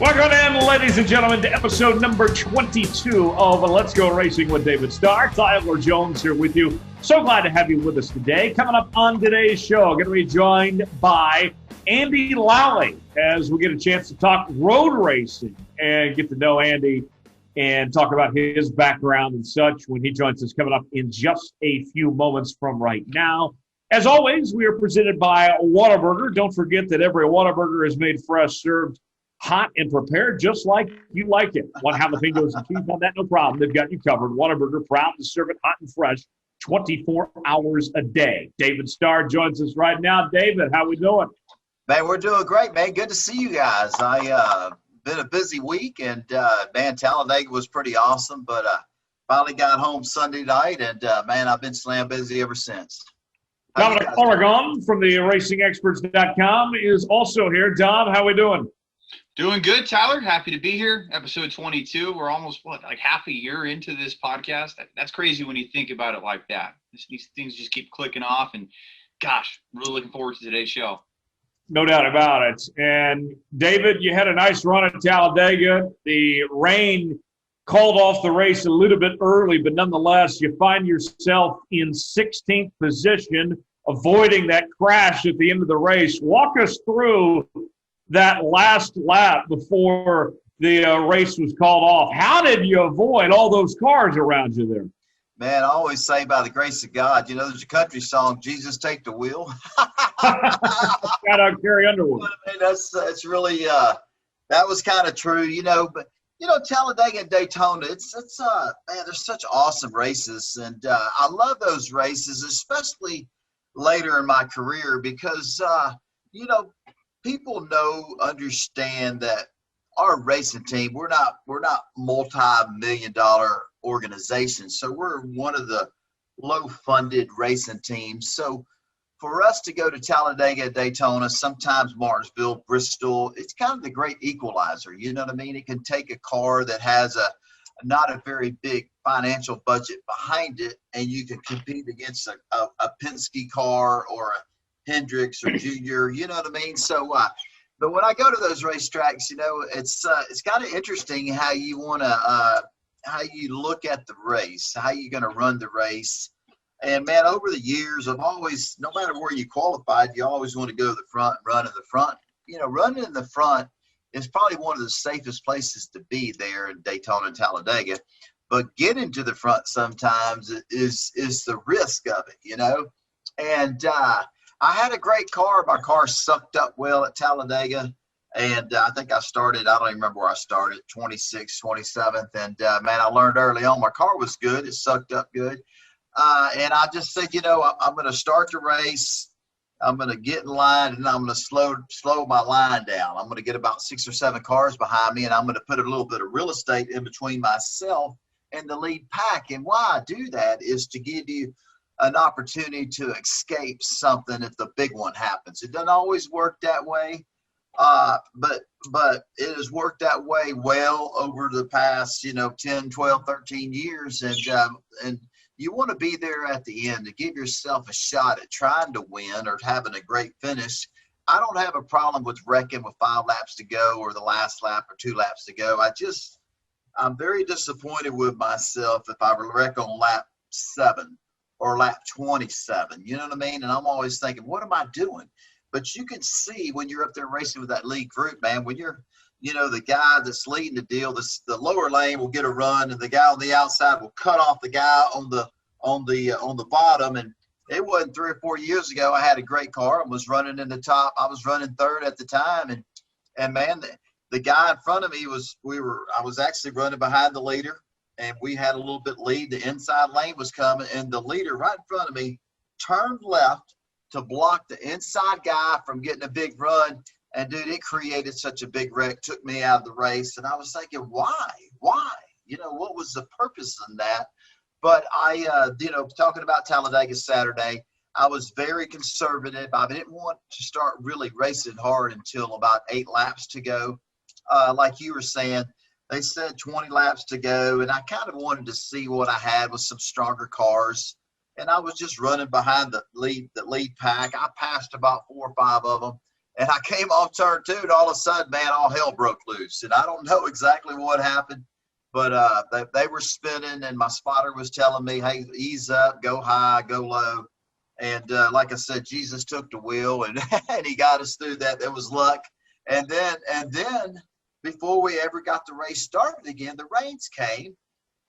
Welcome in, ladies and gentlemen, to episode number 22 of Let's Go Racing with David Starr. Tyler Jones here with you. So glad to have you with us today. Coming up on today's show, going to be joined by Andy Lally as we get a chance to talk road racing and get to know Andy and talk about his background and such when he joins us coming up in just a few moments from right now. As always, we are presented by Whataburger. Don't forget that every Whataburger is made fresh, served hot and prepared just like you like it. Want jalapenos and cheese on that? No problem. They've got you covered. Whataburger, proud to serve it hot and fresh 24 hours a day. David Starr joins us right now. David, how we doing? Man, we're doing great, man. Good to see you guys. Been a busy week, and man, Talladega was pretty awesome, but finally got home Sunday night, and man, I've been slam busy ever since. Dominic Oregon from the RacingExperts.com is also here. Dom, how we doing? Doing good, Tyler. Happy to be here. Episode 22. We're almost, like half a year into this podcast? That's crazy when you think about it like that. These things just keep clicking off, and gosh, really looking forward to today's show. No doubt about it. And, David, you had a nice run at Talladega. The rain called off the race a little bit early, but nonetheless, you find yourself in 16th position, avoiding that crash at the end of the race. Walk us through that last lap before the race was called off. How did you avoid all those cars around you there? Man, I always say by the grace of God, there's a country song, Jesus Take the Wheel. Shout out Carrie Underwood. I mean, that's really, that was kind of true, but, Talladega and Daytona, it's man, they're such awesome races. And I love those races, especially later in my career because, people understand that our racing team, we're not multi-million-dollar organizations. So we're one of the low-funded racing teams. So for us to go to Talladega, Daytona, sometimes Martinsville, Bristol, it's kind of the great equalizer. You know what I mean? It can take a car that has not a very big financial budget behind it, and you can compete against a Penske car or a Hendricks or Junior, you know what I mean? So, but when I go to those racetracks, it's kind of interesting how you want to, how you look at the race, how you're going to run the race. And man, over the years, I've always, no matter where you qualified, you always want to go to the front, run in the front. Running in the front is probably one of the safest places to be there in Daytona and Talladega. But getting to the front sometimes is the risk of it, And I had a great car. My car sucked up well at Talladega. And I think I started, I don't even remember where I started, 26th, 27th. And, man, I learned early on my car was good. It sucked up good. And I just said, I'm going to start the race. I'm going to get in line, and I'm going to slow my line down. I'm going to get about 6 or 7 cars behind me, and I'm going to put a little bit of real estate in between myself and the lead pack. And why I do that is to give you an opportunity to escape something if the big one happens. It doesn't always work that way, but it has worked that way well over the past, 10, 12, 13 years. And you want to be there at the end to give yourself a shot at trying to win or having a great finish. I don't have a problem with wrecking with 5 laps to go or the last lap or 2 laps to go. I'm very disappointed with myself if I wreck on lap 7 or lap 27, you know what I mean? And I'm always thinking, what am I doing? But you can see when you're up there racing with that lead group, man, when you're, the guy that's leading the deal, the lower lane will get a run, and the guy on the outside will cut off the guy on the bottom. And it wasn't 3 or 4 years ago. I had a great car and was running in the top. I was running third at the time, and man, the guy in front of me I was actually running behind the leader. And we had a little bit lead. The inside lane was coming, and the leader right in front of me turned left to block the inside guy from getting a big run. And, dude, it created such a big wreck, took me out of the race. And I was thinking, why? What was the purpose in that? But talking about Talladega Saturday, I was very conservative. I didn't want to start really racing hard until about 8 laps to go. Like you were saying, they said 20 laps to go, and I kind of wanted to see what I had with some stronger cars. And I was just running behind the lead pack. I passed about 4 or 5 of them, And I came off turn 2, and all of a sudden, man, all hell broke loose. And I don't know exactly what happened, but they were spinning, and my spotter was telling me, hey, ease up, go high, go low. And like I said, Jesus took the wheel, and, and he got us through that. There was luck. And then before we ever got the race started again, the rains came.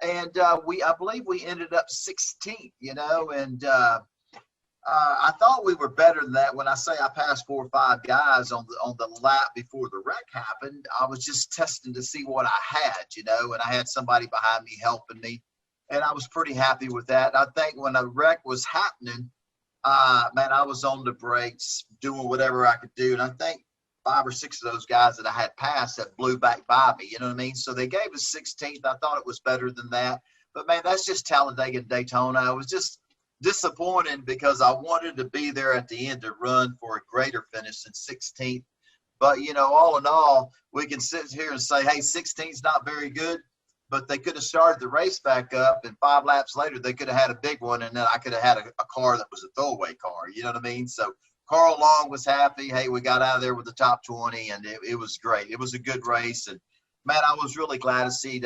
And I believe we ended up 16th, and I thought we were better than that. When I say I passed 4 or 5 guys on the lap before the wreck happened, I was just testing to see what I had, and I had somebody behind me helping me, and I was pretty happy with that. I think when the wreck was happening, man, I was on the brakes doing whatever I could do, and I think 5 or 6 of those guys that I had passed that blew back by me, you know what I mean? So they gave us 16th. I thought it was better than that. But, man, that's just Talladega and Daytona. I was just disappointed because I wanted to be there at the end to run for a greater finish than 16th. But, all in all, we can sit here and say, hey, 16th's not very good. But they could have started the race back up, and 5 laps later they could have had a big one, and then I could have had a car that was a throwaway car. You know what I mean? So Carl Long was happy. Hey, we got out of there with the top 20, and it was great. It was a good race. And, man, I was really glad to see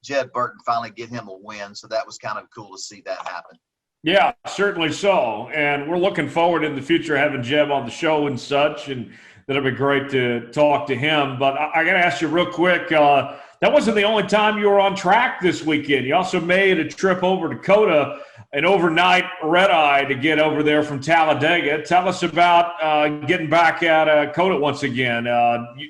Jed Burton finally get him a win. So that was kind of cool to see that happen. Yeah, certainly so. And we're looking forward in the future having Jeb on the show and such, and that'll be great to talk to him. But I got to ask you real quick, that wasn't the only time you were on track this weekend. You also made a trip over to Coda, an overnight red-eye to get over there from Talladega. Tell us about getting back at Coda once again.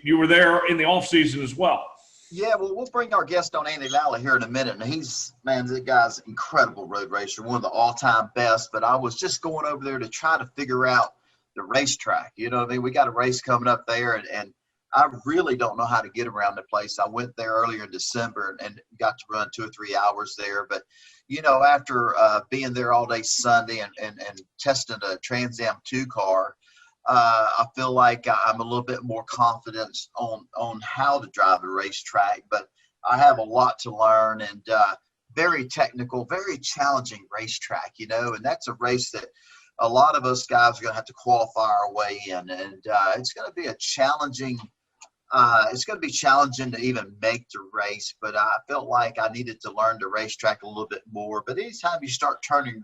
You were there in the off-season as well. Yeah, well, we'll bring our guest on, Andy Lally, here in a minute. And that guy's an incredible road racer, one of the all-time best. But I was just going over there to try to figure out the racetrack. You know what I mean? We got a race coming up there, and I really don't know how to get around the place. I went there earlier in December and got to run 2 or 3 hours there. But, after being there all day Sunday and testing a Trans Am 2 car, I feel like I'm a little bit more confident on how to drive the racetrack. But I have a lot to learn, and very technical, very challenging racetrack, and that's a race that a lot of us guys are going to have to qualify our way in. And it's going to be challenging to even make the race, but I felt like I needed to learn the racetrack a little bit more. But anytime you start turning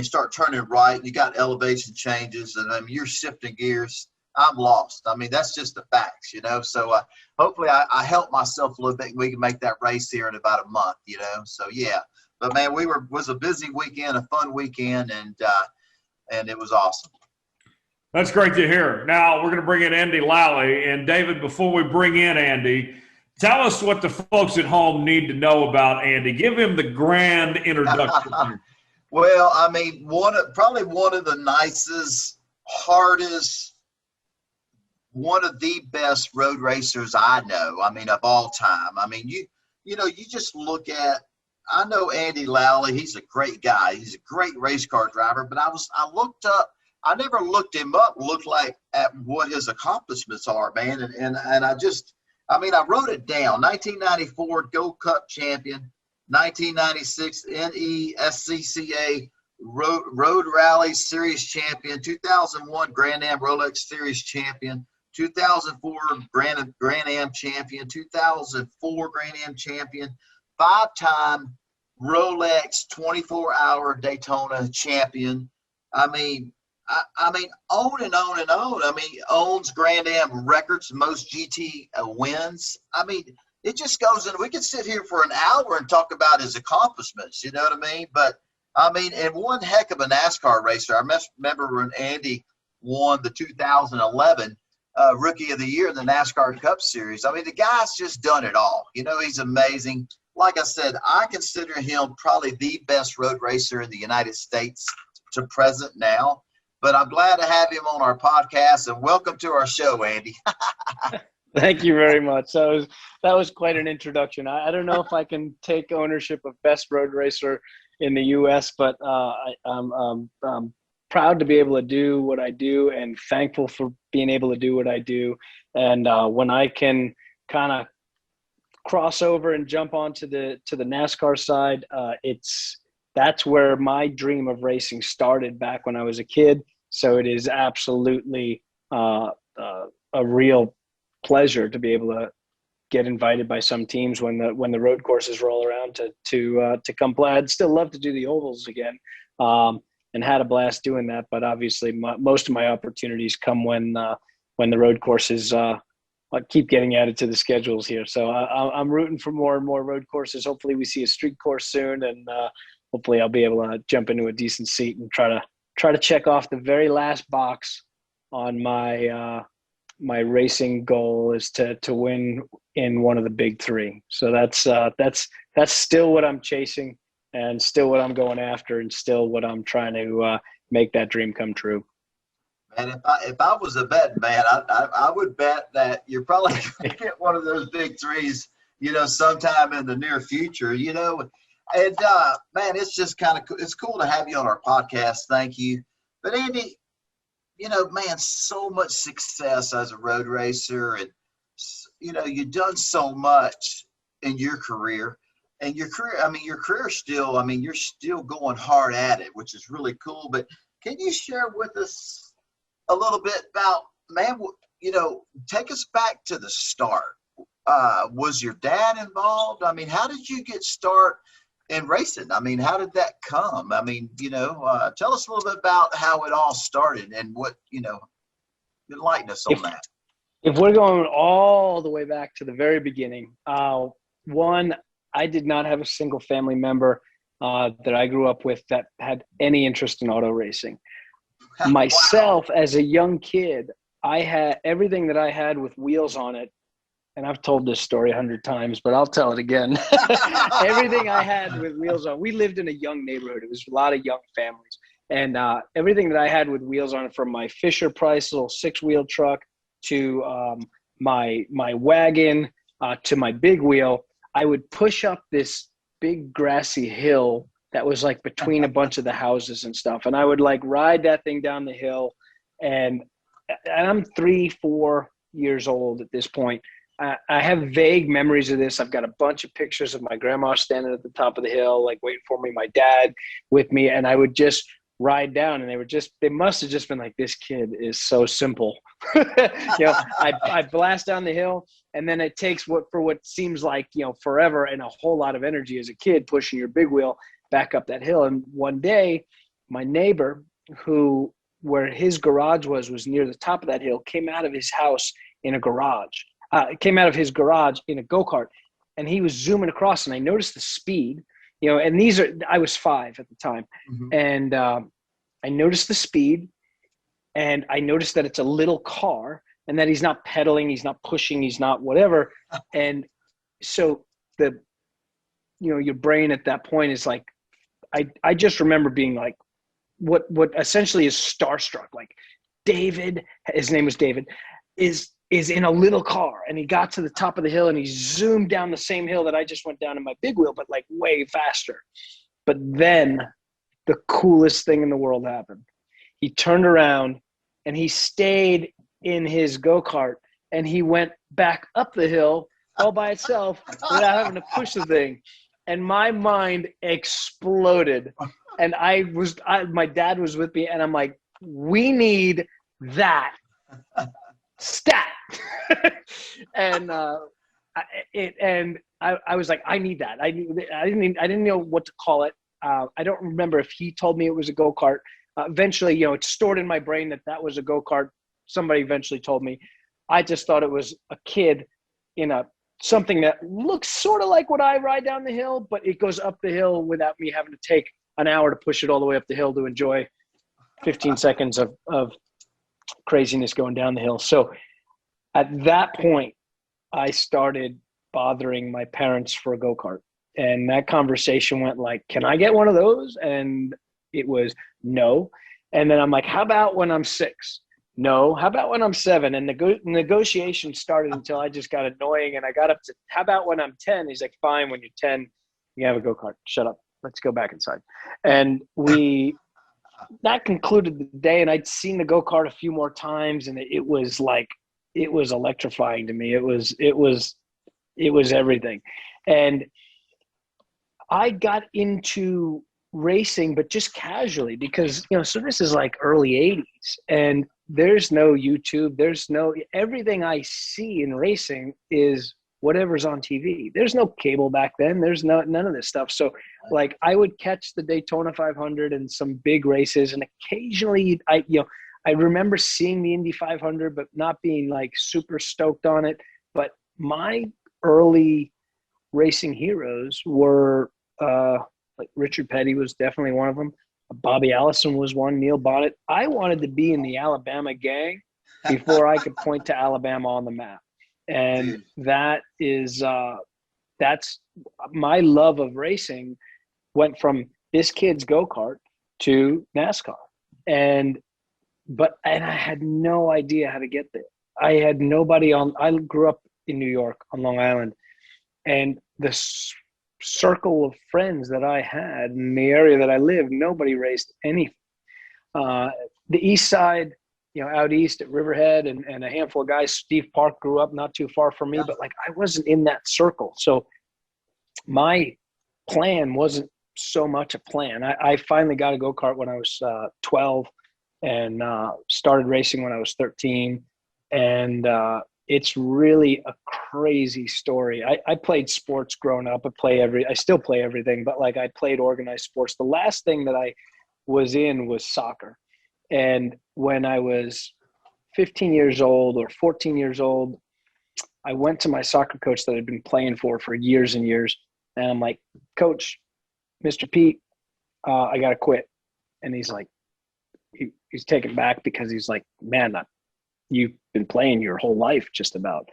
start turning right, you got elevation changes, and you're shifting gears, I'm lost. That's just the facts, So hopefully I helped myself a little bit. We can make that race here in about a month, So, yeah. But, man, was a busy weekend, a fun weekend, and it was awesome. That's great to hear. Now we're going to bring in Andy Lally. And, David, before we bring in Andy, tell us what the folks at home need to know about Andy. Give him the grand introduction. Well, probably one of the nicest, hardest, one of the best road racers I know, of all time. You just look at – I know Andy Lally. He's a great guy. He's a great race car driver. But I looked up – I never looked him up, looked at what his accomplishments are, man. And I wrote it down. 1994 Gold Cup champion, 1996 NESCCA Road Rally Series champion, 2001 Grand Am Rolex Series champion, 2004 Grand Am champion, 2004 Grand Am champion, 5-time Rolex 24-hour Daytona champion. On and on and on. Owns Grand Am records, most GT wins. It just goes in. We could sit here for an hour and talk about his accomplishments, you know what I mean? But, and one heck of a NASCAR racer. I remember when Andy won the 2011 Rookie of the Year in the NASCAR Cup Series. The guy's just done it all. He's amazing. Like I said, I consider him probably the best road racer in the United States to present now. But I'm glad to have him on our podcast, and welcome to our show, Andy. Thank you very much. That was quite an introduction. I don't know if I can take ownership of best road racer in the U.S., but I'm proud to be able to do what I do and thankful for being able to do what I do. And when I can kind of cross over and jump onto the NASCAR side, that's where my dream of racing started back when I was a kid. So it is absolutely a real pleasure to be able to get invited by some teams when the road courses roll around to come play. I'd still love to do the ovals again, and had a blast doing that. But obviously, most of my opportunities come when the road courses keep getting added to the schedules here. So I'm rooting for more and more road courses. Hopefully, we see a street course soon, and hopefully, I'll be able to jump into a decent seat and try to check off the very last box on my racing goal is to win in one of the big three. So that's still what I'm chasing, and still what I'm going after, and still what I'm trying to make that dream come true. And if I was a betting man, I would bet that you're probably going to get one of those big threes, sometime in the near future, And man, it's just it's cool to have you on our podcast. Thank you. But Andy, man, so much success as a road racer, and you've done so much in your career. And your career still, you're still going hard at it, which is really cool. But can you share with us a little bit about, man, take us back to the start. Was your dad involved? How did you get started in racing? How did that come? Tell us a little bit about how it all started and what, enlighten us on that. If we're going all the way back to the very beginning, one, I did not have a single family member that I grew up with that had any interest in auto racing. Myself, wow. As a young kid, I had everything that I had with wheels on it. And I've told this story 100 times, but I'll tell it again. Everything I had with wheels on. We lived in a young neighborhood. It was a lot of young families. And everything that I had with wheels on it, from my Fisher-Price little 6-wheel truck to my wagon to my big wheel, I would push up this big grassy hill that was like between a bunch of the houses and stuff. And I would like ride that thing down the hill. And I'm 3-4 years old at this point. I have vague memories of this. I've got a bunch of pictures of my grandma standing at the top of the hill, like waiting for me, my dad with me. And I would just ride down, and they must have just been like, this kid is so simple. I blast down the hill, and then it takes what seems like, forever and a whole lot of energy as a kid pushing your big wheel back up that hill. And one day my neighbor, where his garage was near the top of that hill, came out of his house in a garage. Came out of his garage in a go-kart, and he was zooming across, and I noticed the speed, and I was 5 at the time. Mm-hmm. And I noticed the speed, and I noticed that it's a little car, and that he's not pedaling, he's not pushing, he's not whatever. And so your brain at that point is like, I just remember being like, what essentially is starstruck, like David, his name was David, is in a little car, and he got to the top of the hill, and he zoomed down the same hill that I just went down in my big wheel, but like way faster. But then the coolest thing in the world happened. He turned around, and he stayed in his go-kart, and he went back up the hill all by itself without having to push the thing. And my mind exploded. And my dad was with me, and I'm like, we need that stat. And I was like, I need that. I didn't know what to call it. I don't remember if he told me it was a go-kart. Eventually, it's stored in my brain that was a go-kart. Somebody eventually told me. I just thought it was a kid in something that looks sort of like what I ride down the hill, but it goes up the hill without me having to take an hour to push it all the way up the hill to enjoy 15 seconds of craziness going down the hill. So at that point, I started bothering my parents for a go-kart. And that conversation went like, can I get one of those? And it was no. And then I'm like, how about when I'm 6? No. How about when I'm 7? And the negotiation started until I just got annoying. And I got up to, how about when I'm 10? He's like, fine, when you're 10, you have a go-kart. Shut up. Let's go back inside. And that concluded the day. And I'd seen the go-kart a few more times. And it was electrifying to me. It was everything. And I got into racing, but just casually because, so this is like early 80s, and there's no YouTube. There's no, everything I see in racing is whatever's on TV. There's no cable back then. There's none of this stuff. So like I would catch the Daytona 500 and some big races, and occasionally I remember seeing the Indy 500, but not being like super stoked on it. But my early racing heroes were like Richard Petty was definitely one of them. Bobby Allison was one. Neil Bonnet. I wanted to be in the Alabama gang before I could point to Alabama on the map. And that is that's my love of racing went from this kid's go-kart to NASCAR. And I had no idea how to get there. I had nobody I grew up in New York on Long Island, and the circle of friends that I had in the area that I lived, nobody raced anything. The East Side, out east at Riverhead and a handful of guys. Steve Park grew up not too far from me, but like I wasn't in that circle. So my plan wasn't so much a plan. I finally got a go-kart when I was 12 and started racing when I was 13. And it's really a crazy story. I played sports growing up. I still play everything, but like I played organized sports. The last thing that I was in was soccer. And when I was 15 years old or 14 years old, I went to my soccer coach that I'd been playing for years and years. And I'm like, Coach, Mr. Pete, I got to quit. And he's like, he's taken back because he's like, man, you've been playing your whole life just about.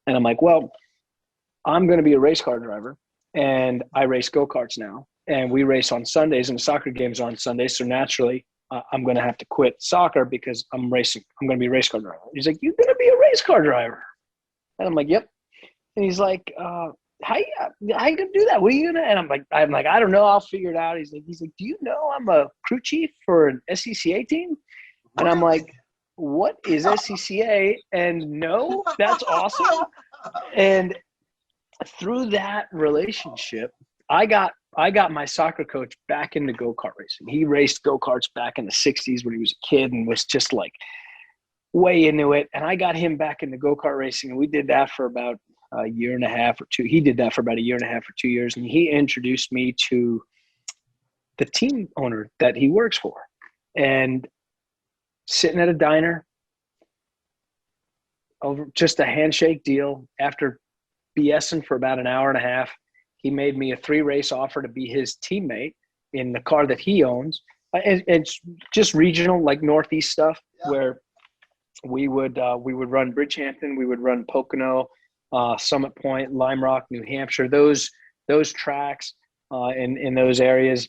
And I'm like, well, I'm going to be a race car driver, and I race go-karts now. And we race on Sundays, and the soccer games are on Sundays. So naturally, I'm going to have to quit soccer because I'm racing. I'm going to be a race car driver. He's like, you're going to be a race car driver? And I'm like, yep. And he's like, how you going to do that? What are you going to? And I'm like, I don't know. I'll figure it out. He's like, do you know I'm a crew chief for an SCCA team? And I'm like, what is SCCA? And no, that's awesome. And through that relationship, I got my soccer coach back into go-kart racing. He raced go-karts back in the 60s when he was a kid and was just like way into it. And I got him back into go-kart racing, and we did that for about a year and a half or two. He did that for about a year and a half or 2 years. And he introduced me to the team owner that he works for. And sitting at a diner over just a handshake deal, after BSing for about an hour and a half, he made me a 3-race offer to be his teammate in the car that he owns. It's just regional, like Northeast stuff, where we would run Bridgehampton, we would run Pocono, Summit Point, Lime Rock, New Hampshire, those tracks in those areas.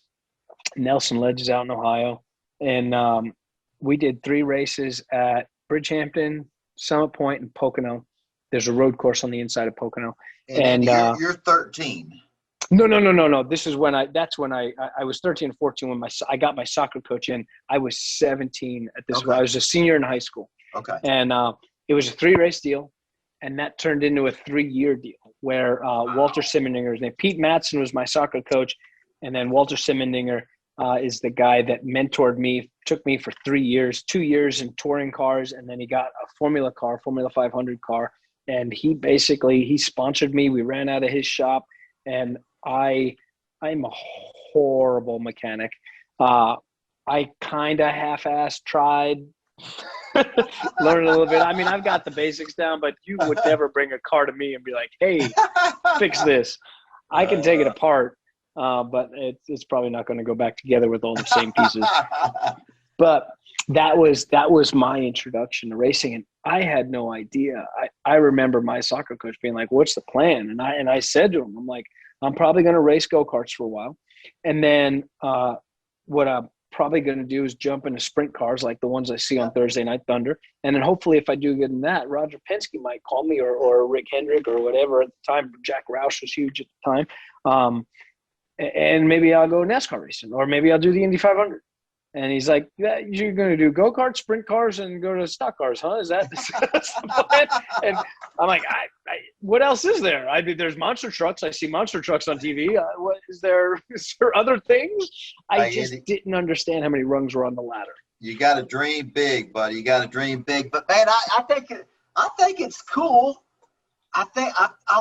Nelson Ledge is out in Ohio. And we did 3 races at Bridgehampton, Summit Point, and Pocono. There's a road course on the inside of Pocono. And you're 13. No. This is when I was 13 and 14 when I got my soccer coach in. I was 17 at this. Okay. I was a senior in high school. Okay. And it was a 3-race deal, and that turned into a 3-year deal where Walter Simmendinger's name. Pete Matson was my soccer coach, and then Walter Simmendinger is the guy that mentored me, took me for 3 years, 2 years in touring cars, and then he got a Formula 500 car. And he sponsored me. We ran out of his shop, and I'm a horrible mechanic. I kind of half-assed tried, learn a little bit. I mean, I've got the basics down, but you would never bring a car to me and be like, hey, fix this. I can take it apart, but it's probably not going to go back together with all the same pieces. But that was my introduction to racing, and I had no idea. I remember my soccer coach being like, what's the plan? And I said to him, I'm like, I'm probably going to race go-karts for a while. And then what I'm probably going to do is jump into sprint cars like the ones I see on Thursday Night Thunder. And then hopefully if I do good in that, Roger Penske might call me or Rick Hendrick or whatever at the time. Jack Roush was huge at the time. And maybe I'll go NASCAR racing, or maybe I'll do the Indy 500. And he's like, yeah, you're going to do go-karts, sprint cars, and go to stock cars, huh? Is that the plan? And I'm like, what else is there? I mean, there's monster trucks. I see monster trucks on TV. What is there? Is there other things? I just didn't understand how many rungs were on the ladder. You got to dream big, buddy. You got to dream big. But man, I think it's cool. I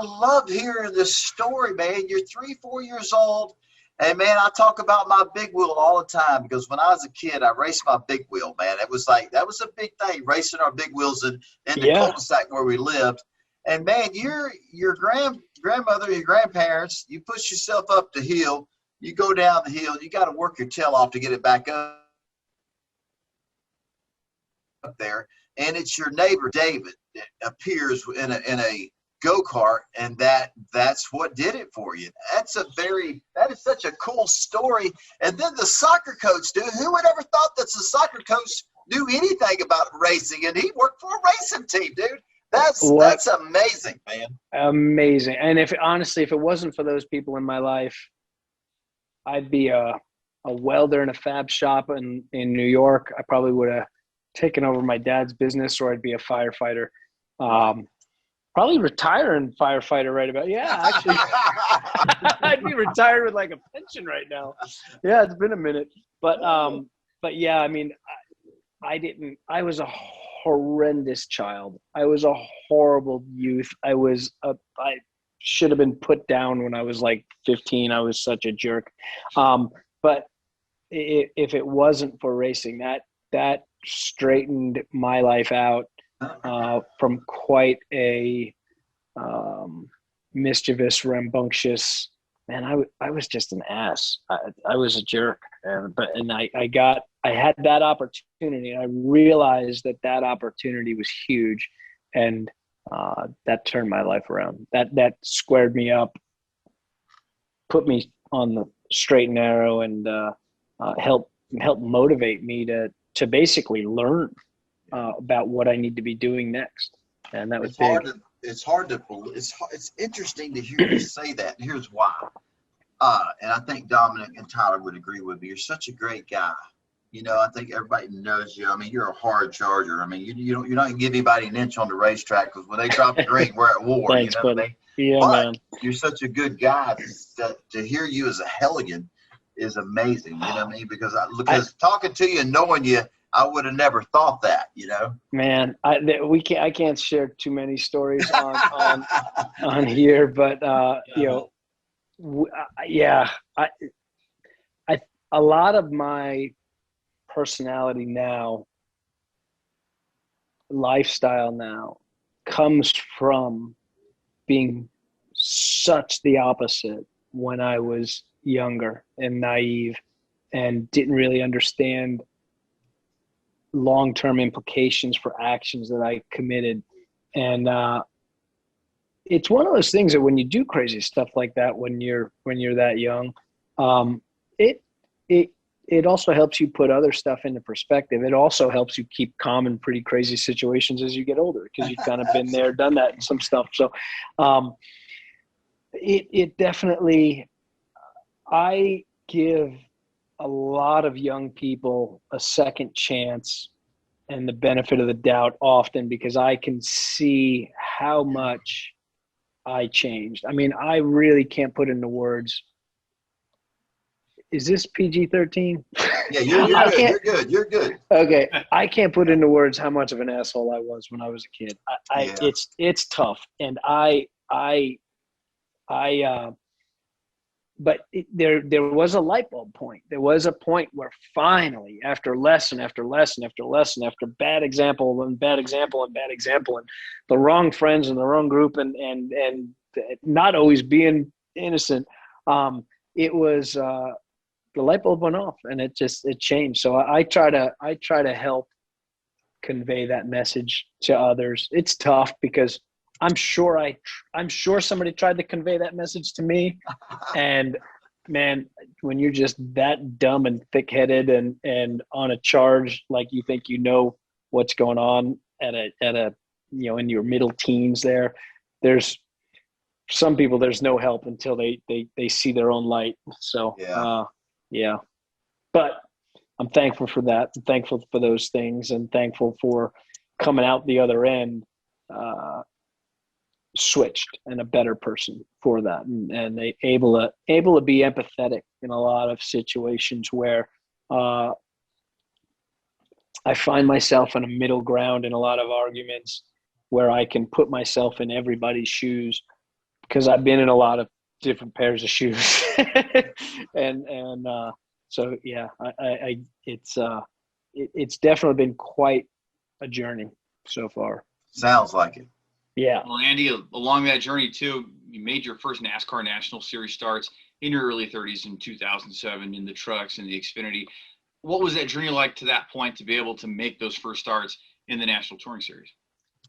love hearing this story, man. You're 3-4 years old, and man, I talk about my big wheel all the time because when I was a kid, I raced my big wheel, man. It was like that was a big thing, racing our big wheels in the cul-de-sac where we lived. And man, your grandmother, your grandparents, you push yourself up the hill, you go down the hill, you got to work your tail off to get it back up there. And it's your neighbor David that appears in a go-kart, and that's what did it for you. That is such a cool story. And then the soccer coach, dude, who would ever thought that the soccer coach knew anything about racing, and he worked for a racing team, dude. That's amazing, man. Amazing. And if it wasn't for those people in my life, I'd be a welder in a fab shop in New York. I probably would have taken over my dad's business, or I'd be a firefighter. Probably retiring firefighter right about. Yeah, actually, I'd be retired with like a pension right now. Yeah, it's been a minute, but yeah, I mean, I was a horrendous child. I was a horrible youth. I should have been put down when I was like 15. I was such a jerk. But if it wasn't for racing, that straightened my life out from quite a mischievous, rambunctious man. I was just an ass. I was a jerk, and I had that opportunity, and I realized that opportunity was huge, and that turned my life around. That squared me up, put me on the straight and narrow, and helped motivate me to basically learn about what I need to be doing next. And that was big. It's hard to believe. It's interesting to hear you say that. And here's why. And I think Dominic and Tyler would agree with me. You're such a great guy. You know, I think everybody knows you. I mean, you're a hard charger. I mean, you're not going to give anybody an inch on the racetrack because when they drop the green, we're at war. Thanks, you know buddy. what I mean? Yeah, but man. You're such a good guy. To hear you as a hellion is amazing. You know what I mean? Because talking to you and knowing you, I would have never thought that, you know. Man, I can't share too many stories on here, but you know, a lot of my personality now, lifestyle now, comes from being such the opposite when I was younger and naive and didn't really understand long-term implications for actions that I committed. And it's one of those things that when you do crazy stuff like that, when you're that young, it also helps you put other stuff into perspective. It also helps you keep calm in pretty crazy situations as you get older, because you've kind of been there, done that and some stuff. So it definitely, I give a lot of young people a second chance and the benefit of the doubt often, because I can see how much I changed. I mean, I really can't put into words. Is this PG-13? Yeah, you're good. You're good. Okay. I can't put into words how much of an asshole I was when I was a kid. It's tough. And but there was a light bulb point. There was a point where finally, after lesson after lesson after lesson, after bad example and bad example and bad example, and the wrong friends and the wrong group, and not always being innocent, it was the light bulb went off, and it changed. So I try to help convey that message to others. It's tough because I'm sure somebody tried to convey that message to me. And man, when you're just that dumb and thick-headed and on a charge, like you think you know what's going on at a you know, in your middle teens, there's some people, there's no help until they see their own light. So yeah. But I'm thankful for that. I'm thankful for those things, and thankful for coming out the other end switched and a better person for that, and able to be empathetic in a lot of situations where I find myself in a middle ground in a lot of arguments where I can put myself in everybody's shoes because I've been in a lot of different pairs of shoes. So yeah, it's definitely been quite a journey so far. Sounds like it. Yeah. Well, Andy, along that journey too, you made your first NASCAR National Series starts in your early 30s in 2007 in the trucks and the Xfinity. What was that journey like to that point to be able to make those first starts in the National Touring Series?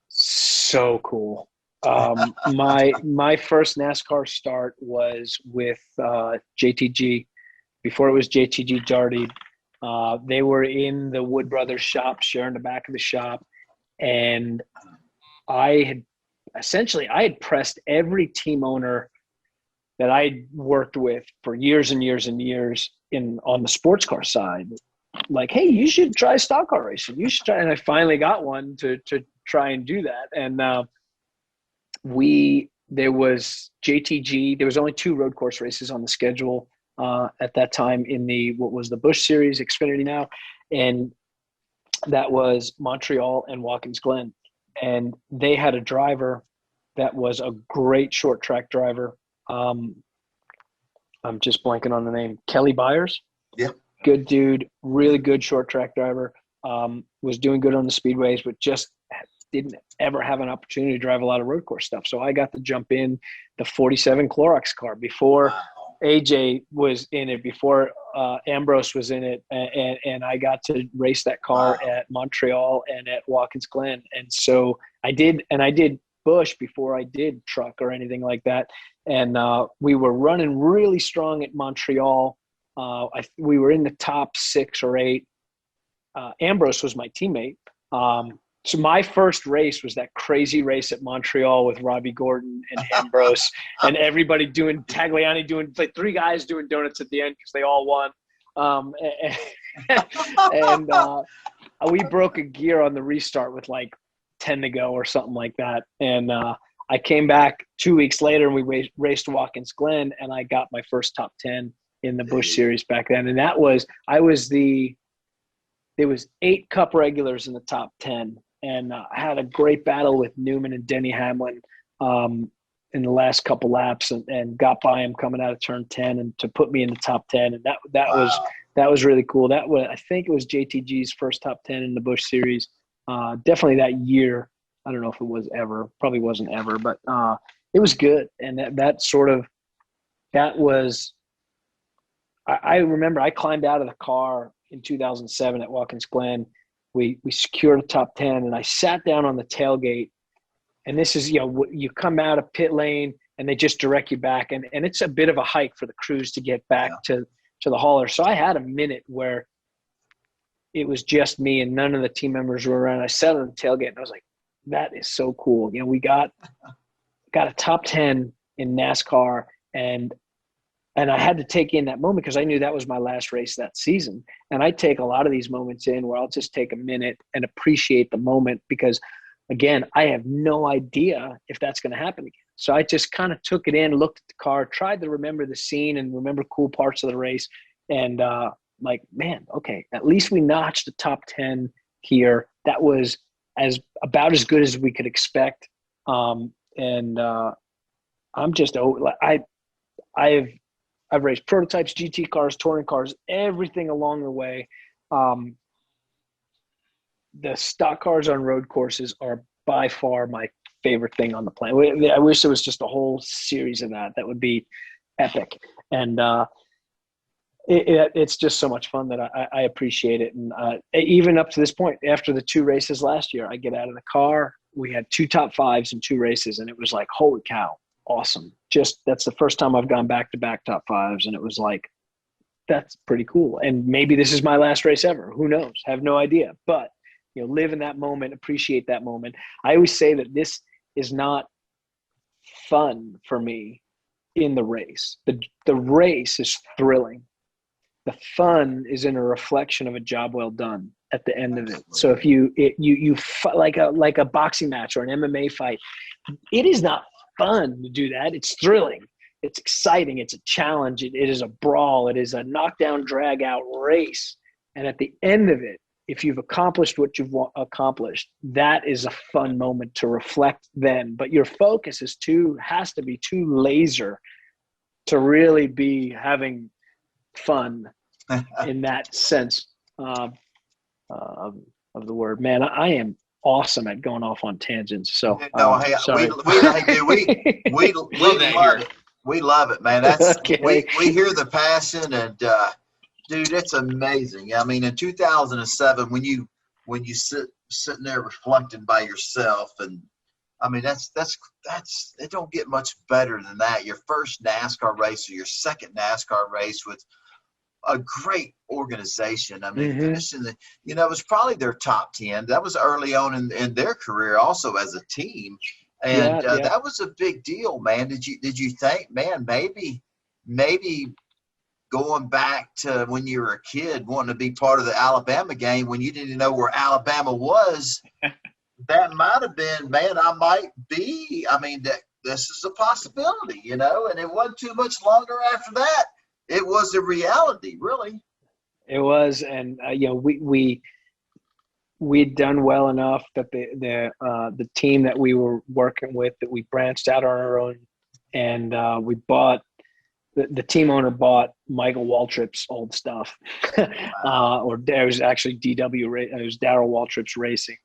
So cool. My first NASCAR start was with JTG. Before it was JTG Jardy. They were in the Wood Brothers shop, sharing the back of the shop. And I had pressed every team owner that I worked with for years and years and years on the sports car side. Like, hey, you should try stock car racing. You should try. And I finally got one to try and do that. And there was JTG. There was only 2 road course races on the schedule at that time in what was the Busch Series, Xfinity now. And that was Montreal and Watkins Glen. And they had a driver that was a great short track driver. I'm just blanking on the name. Kelly Byers. Yeah. Good dude, really good short track driver. Was doing good on the speedways, but just didn't ever have an opportunity to drive a lot of road course stuff. So I got to jump in the 47 Clorox car before AJ was in it, before Ambrose was in it, and I got to race that car at Montreal and at Watkins Glen. And so I did Busch before I did truck or anything like that. And we were running really strong at Montreal. We were in the top 6 or 8. Ambrose was my teammate. So my first race was that crazy race at Montreal with Robbie Gordon and Ambrose and everybody doing Tagliani, doing like 3 guys doing donuts at the end because they all won. We broke a gear on the restart with like 10 to go or something like that. And I came back 2 weeks later and we raced Watkins Glen and I got my first top 10 in the Busch Series back then. And there was 8 Cup regulars in the top 10. And I had a great battle with Newman and Denny Hamlin in the last couple laps and got by him coming out of turn 10 and to put me in the top 10. And that was really cool. I think it was JTG's first top 10 in the Busch Series. Definitely that year. I don't know if it was ever, probably wasn't ever, but it was good. And I remember I climbed out of the car in 2007 at Watkins Glen. We secured a top 10 and I sat down on the tailgate, and this is, you come out of pit lane and they just direct you back. And it's a bit of a hike for the crews to get back to the hauler. So I had a minute where it was just me and none of the team members were around. I sat on the tailgate and I was like, that is so cool. We got a top 10 in NASCAR, and I had to take in that moment because I knew that was my last race that season. And I take a lot of these moments in where I'll just take a minute and appreciate the moment because, again, I have no idea if that's going to happen again. So I just kind of took it in, looked at the car, tried to remember the scene and remember cool parts of the race. And man, okay, at least we notched the top 10 here. That was about as good as we could expect. I'm just I've raced prototypes, GT cars, touring cars, everything along the way. The stock cars on road courses are by far my favorite thing on the planet. I wish there was just a whole series of that. That would be epic. And it's just so much fun that I appreciate it. And even up to this point, after the 2 races last year, I get out of the car. We had 2 top 5s in 2 races, and it was like, holy cow. Awesome. That's the first time I've gone back-to-back top 5s, and it was like, that's pretty cool. And maybe this is my last race ever. Who knows? Have no idea. But, live in that moment, appreciate that moment. I always say that this is not fun for me in the race. The race is thrilling. The fun is in a reflection of a job well done at the end of it. So if you like a boxing match or an MMA fight, it is not fun to do that. It's thrilling. It's exciting. It's a challenge. It is a brawl. It is a knockdown, drag out race. And at the end of it, if you've accomplished what you've accomplished, that is a fun moment to reflect then. But your focus has to be too laser to really be having fun in that sense of the word. Man, I am awesome at going off on tangents. So hey, sorry. we love it. We love it, man. That's Okay. we hear the passion, and dude, it's amazing. I mean, in 2007, when you sitting there reflecting by yourself, and I mean, that's it don't get much better than that. Your first NASCAR race or your second NASCAR race with a great organization. I mean, finishing it was probably their top 10. That was early on in their career also as a team. And that was a big deal, man. Did you think, man, maybe going back to when you were a kid wanting to be part of the Alabama game when you didn't know where Alabama was, that might have been, man, I might be. I mean, this is a possibility, and it wasn't too much longer after that. It was a reality, really. It was, and we'd done well enough that the team that we were working with, that we branched out on our own, and we bought the team owner bought Michael Waltrip's old stuff, or it was actually DW. It was Darrell Waltrip's racing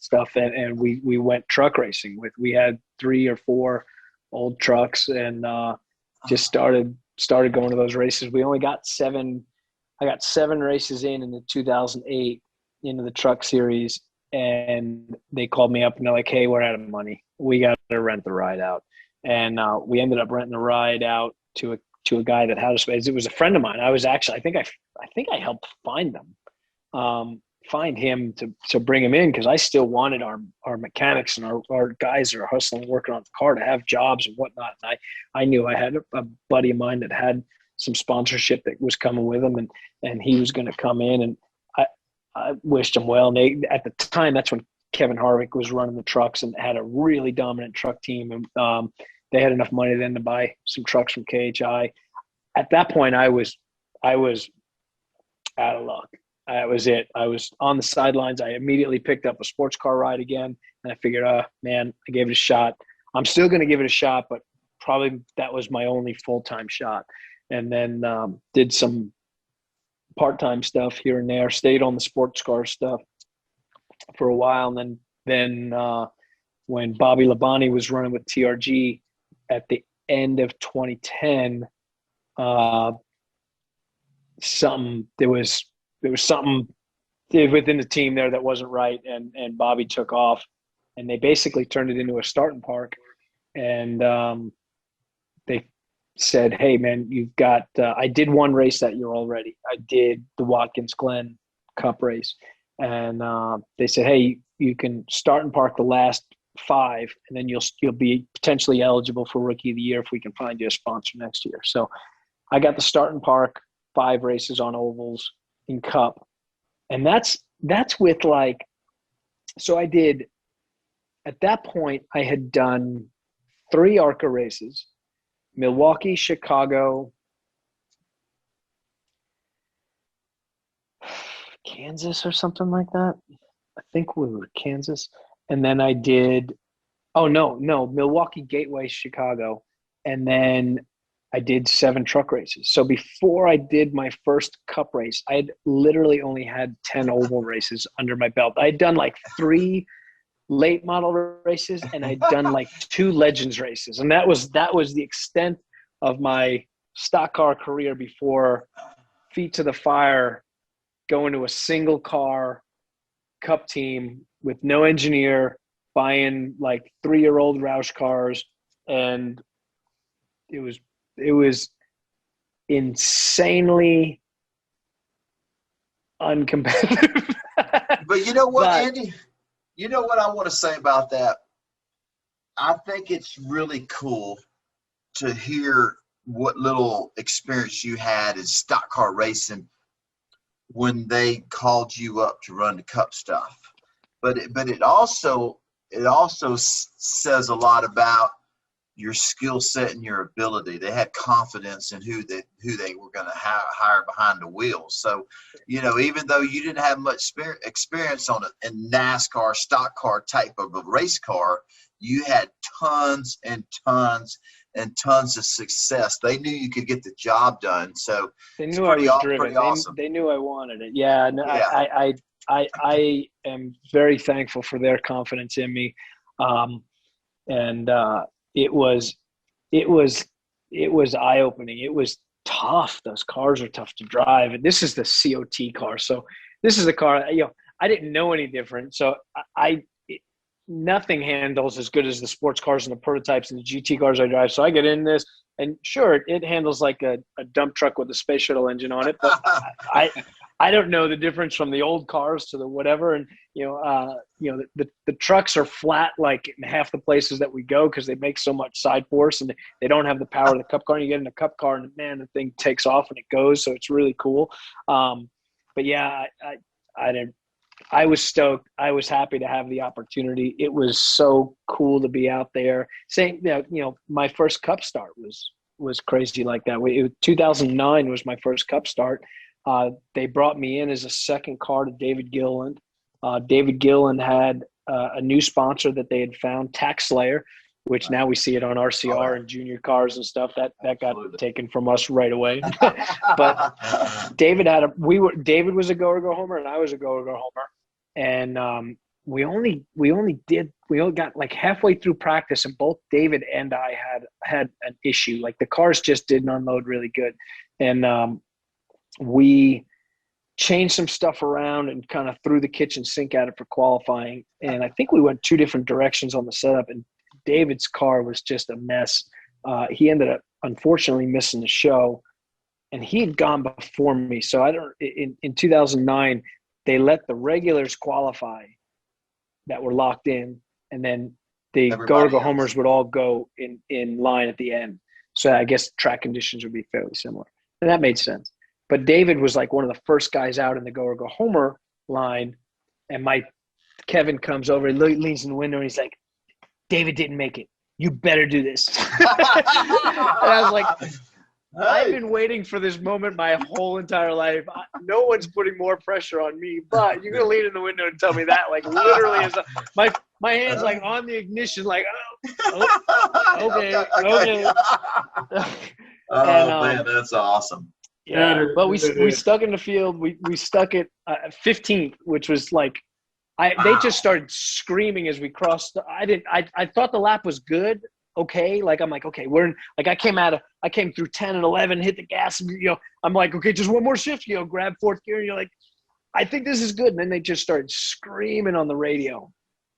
stuff, and we went truck racing with. We had 3 or 4 old trucks, and just started going to those races. We only got 7. I got 7 races in the 2008 into the truck series, and they called me up and they're like, "Hey, we're out of money. We got to rent the ride out." And we ended up renting the ride out to a guy that had a space. It was a friend of mine. I was actually, I think I helped find him to bring him in, because I still wanted our mechanics and our guys that are hustling, working on the car, to have jobs and whatnot. And I knew I had a buddy of mine that had some sponsorship that was coming with him, and he was going to come in, and I wished him well. And at the time, that's when Kevin Harvick was running the trucks and had a really dominant truck team. And they had enough money then to buy some trucks from KHI. At that point, I was out of luck. That was it. I was on the sidelines. I immediately picked up a sports car ride again, and I figured, man, I gave it a shot. I'm still going to give it a shot, but probably that was my only full-time shot. And then did some part-time stuff here and there, stayed on the sports car stuff for a while. And then when Bobby Labonte was running with TRG at the end of 2010, there was something within the team there that wasn't right, and Bobby took off, and they basically turned it into a starting park. And they said, "Hey man, you've got I did one race that year already. I did the Watkins Glen Cup race, and they said, "Hey, you can start and park the last 5, and then you'll be potentially eligible for Rookie of the Year if we can find you a sponsor next year." So I got the start and park 5 races on ovals in Cup, and that's with so I did, at that point I had done 3 ARCA races: Milwaukee, Chicago, Kansas or something like that. I think we were Kansas. And then I did, Milwaukee, Gateway, Chicago. And then I did 7 truck races. So before I did my first Cup race, I had literally only had 10 oval races under my belt. I had done 3 late model races, and I'd done 2 Legends races. And that was the extent of my stock car career before feet to the fire, going to a single car Cup team with no engineer, buying 3-year-old Roush cars. And it was insanely uncompetitive. But you know what, Andy? You know what I want to say about that? I think it's really cool to hear what little experience you had in stock car racing when they called you up to run the Cup stuff. But it also says a lot about your skill set and your ability. They had confidence in who they were going to hire behind the wheel. So, even though you didn't have much experience on a NASCAR stock car type of a race car, you had tons and tons and tons of success. They knew you could get the job done. So they knew I was driven. Awesome. They knew I wanted it. Yeah. No, yeah. I am very thankful for their confidence in me. It was eye-opening. It was tough. Those cars are tough to drive. And this is the COT car. So this is a car, I didn't know any different. So nothing handles as good as the sports cars and the prototypes and the GT cars I drive. So I get in this, and sure, it handles like a dump truck with a space shuttle engine on it. But I don't know the difference from the old cars to the whatever. And, the trucks are flat like in half the places that we go because they make so much side force, and they don't have the power of the cup car. And you get in a cup car and, man, the thing takes off and it goes. So it's really cool. But, yeah, I was stoked. I was happy to have the opportunity. It was so cool to be out there. My first Cup start was crazy like that. 2009 was my first Cup start. They brought me in as a second car to David Gilliland. David Gilliland had a new sponsor that they had found, Tax Slayer, which now we see it on RCR and junior cars and stuff. That got taken from us right away. But David David was a Go Homer and I was a Go Homer. And we only got like halfway through practice, and both David and I had an issue. Like the cars just didn't unload really good. And we changed some stuff around and kind of threw the kitchen sink at it for qualifying. And I think we went two different directions on the setup, and David's car was just a mess. He ended up unfortunately missing the show, and he had gone before me. So in 2009, they let the regulars qualify that were locked in, and then the Go Homers would all go in line at the end. So I guess track conditions would be fairly similar. And that made sense. But David was like one of the first guys out in the Go Homer line, and Kevin comes over, he leans in the window, and he's like, "David didn't make it. You better do this." And I was like, I've been waiting for this moment my whole entire life. No one's putting more pressure on me, but you're going to lean in the window and tell me that, like literally as my hand's like on the ignition, like, okay. Man, that's awesome. Yeah, but we stuck in the field. We stuck at 15th, which was like, they just started screaming as we crossed. I thought the lap was good. Okay. Like, I'm like, okay, I came through 10 and 11, hit the gas, and, I'm like, okay, just one more shift, grab fourth gear. And you're like, I think this is good. And then they just started screaming on the radio.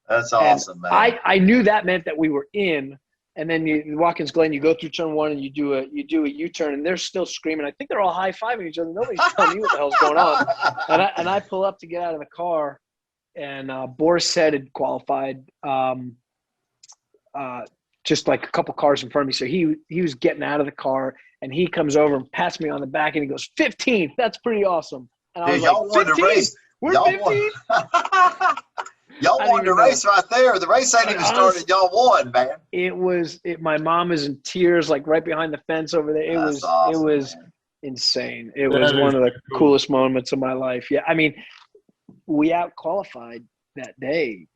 That's awesome, man. I knew that meant that we were in. And then Watkins Glen, you go through turn one and you do a U-turn, and they're still screaming. I think they're all high-fiving each other. Nobody's telling me what the hell's going on. And I pull up to get out of the car, and Boris Head had qualified just like a couple cars in front of me. So he was getting out of the car, and he comes over and pats me on the back, and he goes, 15th, that's pretty awesome. And I was y'all like, 15th? Race. We're y'all 15th? Y'all won the race right there. The race ain't even started. Y'all won, man. My mom is in tears, like right behind the fence over there. It was insane. It was one of the coolest moments of my life. Yeah. I mean, we out-qualified that day.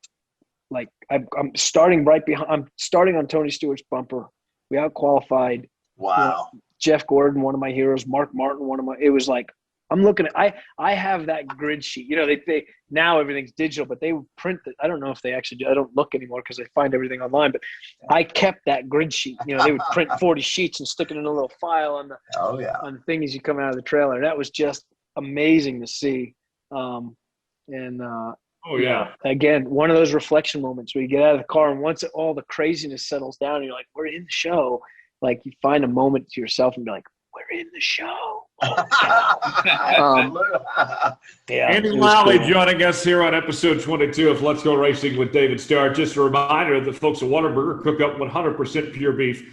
Like I'm starting right behind. I'm starting on Tony Stewart's bumper. We out-qualified. Wow. Jeff Gordon, one of my heroes. Mark Martin, it was like, I'm looking at, I have that grid sheet. They now everything's digital, but they print it. I don't know if they actually do. I don't look anymore because I find everything online, but I kept that grid sheet. They would print 40 sheets and stick it in a little file on the thing as you come out of the trailer. That was just amazing to see. Again, one of those reflection moments where you get out of the car, and once all the craziness settles down, and you're like, we're in the show. Like, you find a moment to yourself and be like, we're in the show. Andy Lally joining us here on episode 22 of Let's Go Racing with David Starr. Just a reminder that folks at Whataburger cook up 100% pure beef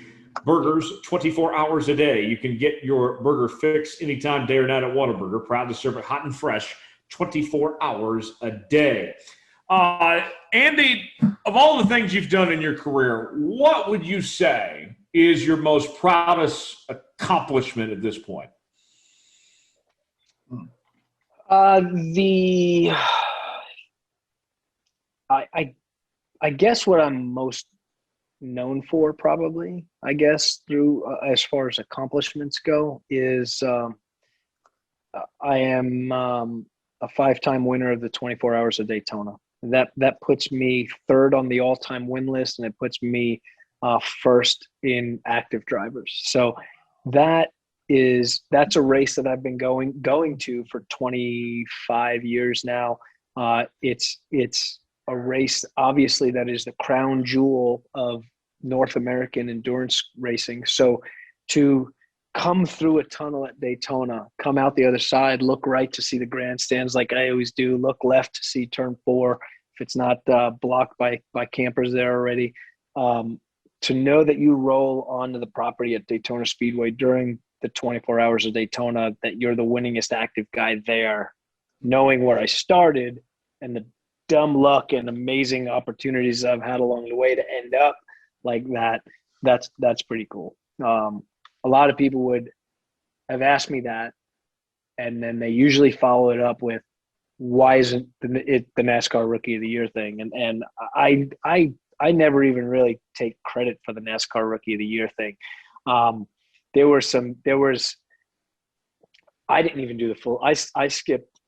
burgers 24 hours a day. You can get your burger fix anytime, day or night at Whataburger. Proud to serve it hot and fresh 24 hours a day. Andy, of all the things you've done in your career, what would you say is your most proudest accomplishment at this point? I guess what I'm most known for, probably, I guess, through as far as accomplishments go, is I am a 5-time winner of the 24 Hours of Daytona. That puts me third on the all-time win list, and it puts me first in active drivers. So that's a race that I've been going to for 25 years now. It's a race, obviously, that is the crown jewel of North American endurance racing. So to come through a tunnel at Daytona, come out the other side, look right to see the grandstands like I always do, look left to see turn 4 if it's not blocked by campers there already. To know that you roll onto the property at Daytona Speedway during the 24 Hours of Daytona, that you're the winningest active guy there, knowing where I started and the dumb luck and amazing opportunities I've had along the way to end up like that, that's pretty cool. A lot of people would have asked me that, and then they usually follow it up with, why isn't it the NASCAR Rookie of the Year thing? And I never even really take credit for the NASCAR Rookie of the Year thing. I didn't even do the full, I skipped,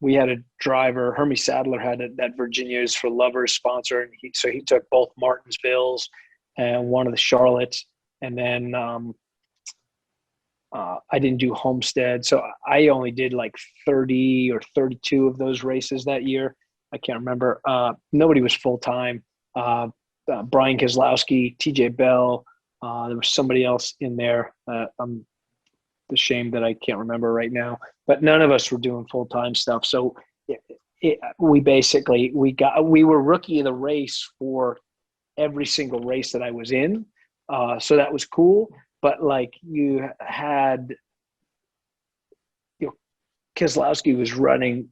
we had a driver, Hermie Sadler had that Virginia's for Lovers sponsor. And he took both Martinsvilles and one of the Charlottes. And then I didn't do Homestead. So I only did like 30 or 32 of those races that year. I can't remember. Nobody was full-time. Brian Keselowski, TJ Bell. There was somebody else in there. I'm ashamed that I can't remember right now. But none of us were doing full-time stuff. So we were rookie of the race for every single race that I was in. So that was cool. But like you had, Keselowski was running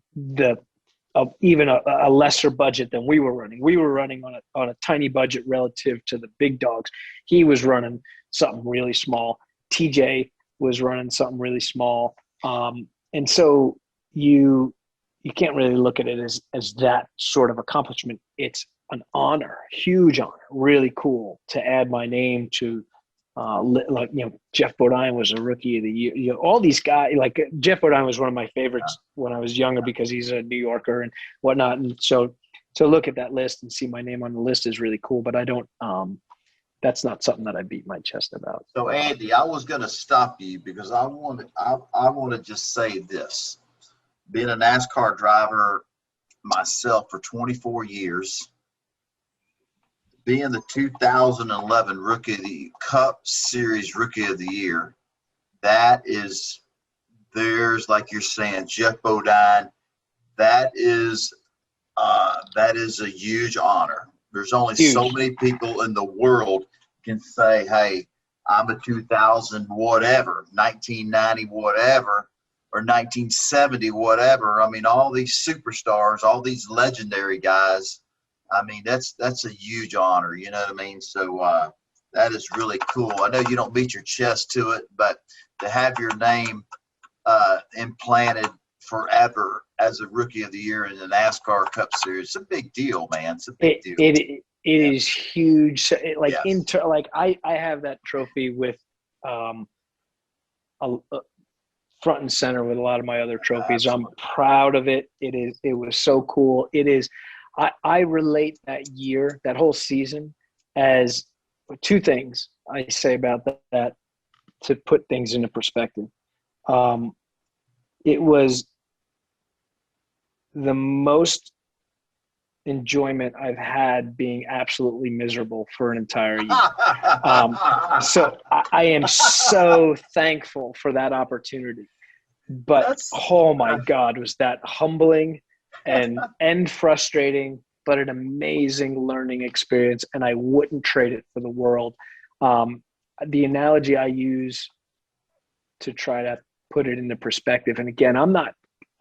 even a lesser budget than we were running. We were running on a tiny budget relative to the big dogs. He was running something really small. TJ was running something really small. And so you can't really look at it as that sort of accomplishment. It's an honor, huge honor, really cool to add my name to, Jeff Bodine was a Rookie of the Year. All these guys, like Jeff Bodine was one of my favorites when I was younger because he's a New Yorker and whatnot. And so to look at that list and see my name on the list is really cool, but I don't, that's not something that I beat my chest about. So Andy, I was going to stop you because I want to just say this. Being a NASCAR driver myself for 24 years, being the 2011 Rookie of the Cup Series Rookie of the Year, there's, like you're saying, Jeff Bodine, that is a huge honor. There's only so many people in the world can say, hey, I'm a 2000 whatever, 1990 whatever, or 1970 whatever. I mean, all these superstars, all these legendary guys, I mean, that's a huge honor, you know what I mean? So that is really cool. I know you don't beat your chest to it, but to have your name implanted forever as a Rookie of the Year in the NASCAR Cup Series, it's a big deal, man. It's a big deal. It is huge. I have that trophy with front and center with a lot of my other trophies. Absolutely. I'm proud of it. It was so cool. It is. I relate that year, that whole season, as two things I say about that to put things into perspective. It was the most enjoyment I've had being absolutely miserable for an entire year. So I am so thankful for that opportunity. But oh my God, was that humbling and frustrating, but an amazing learning experience, and I wouldn't trade it for the world. The analogy I use to try to put it into perspective, and again,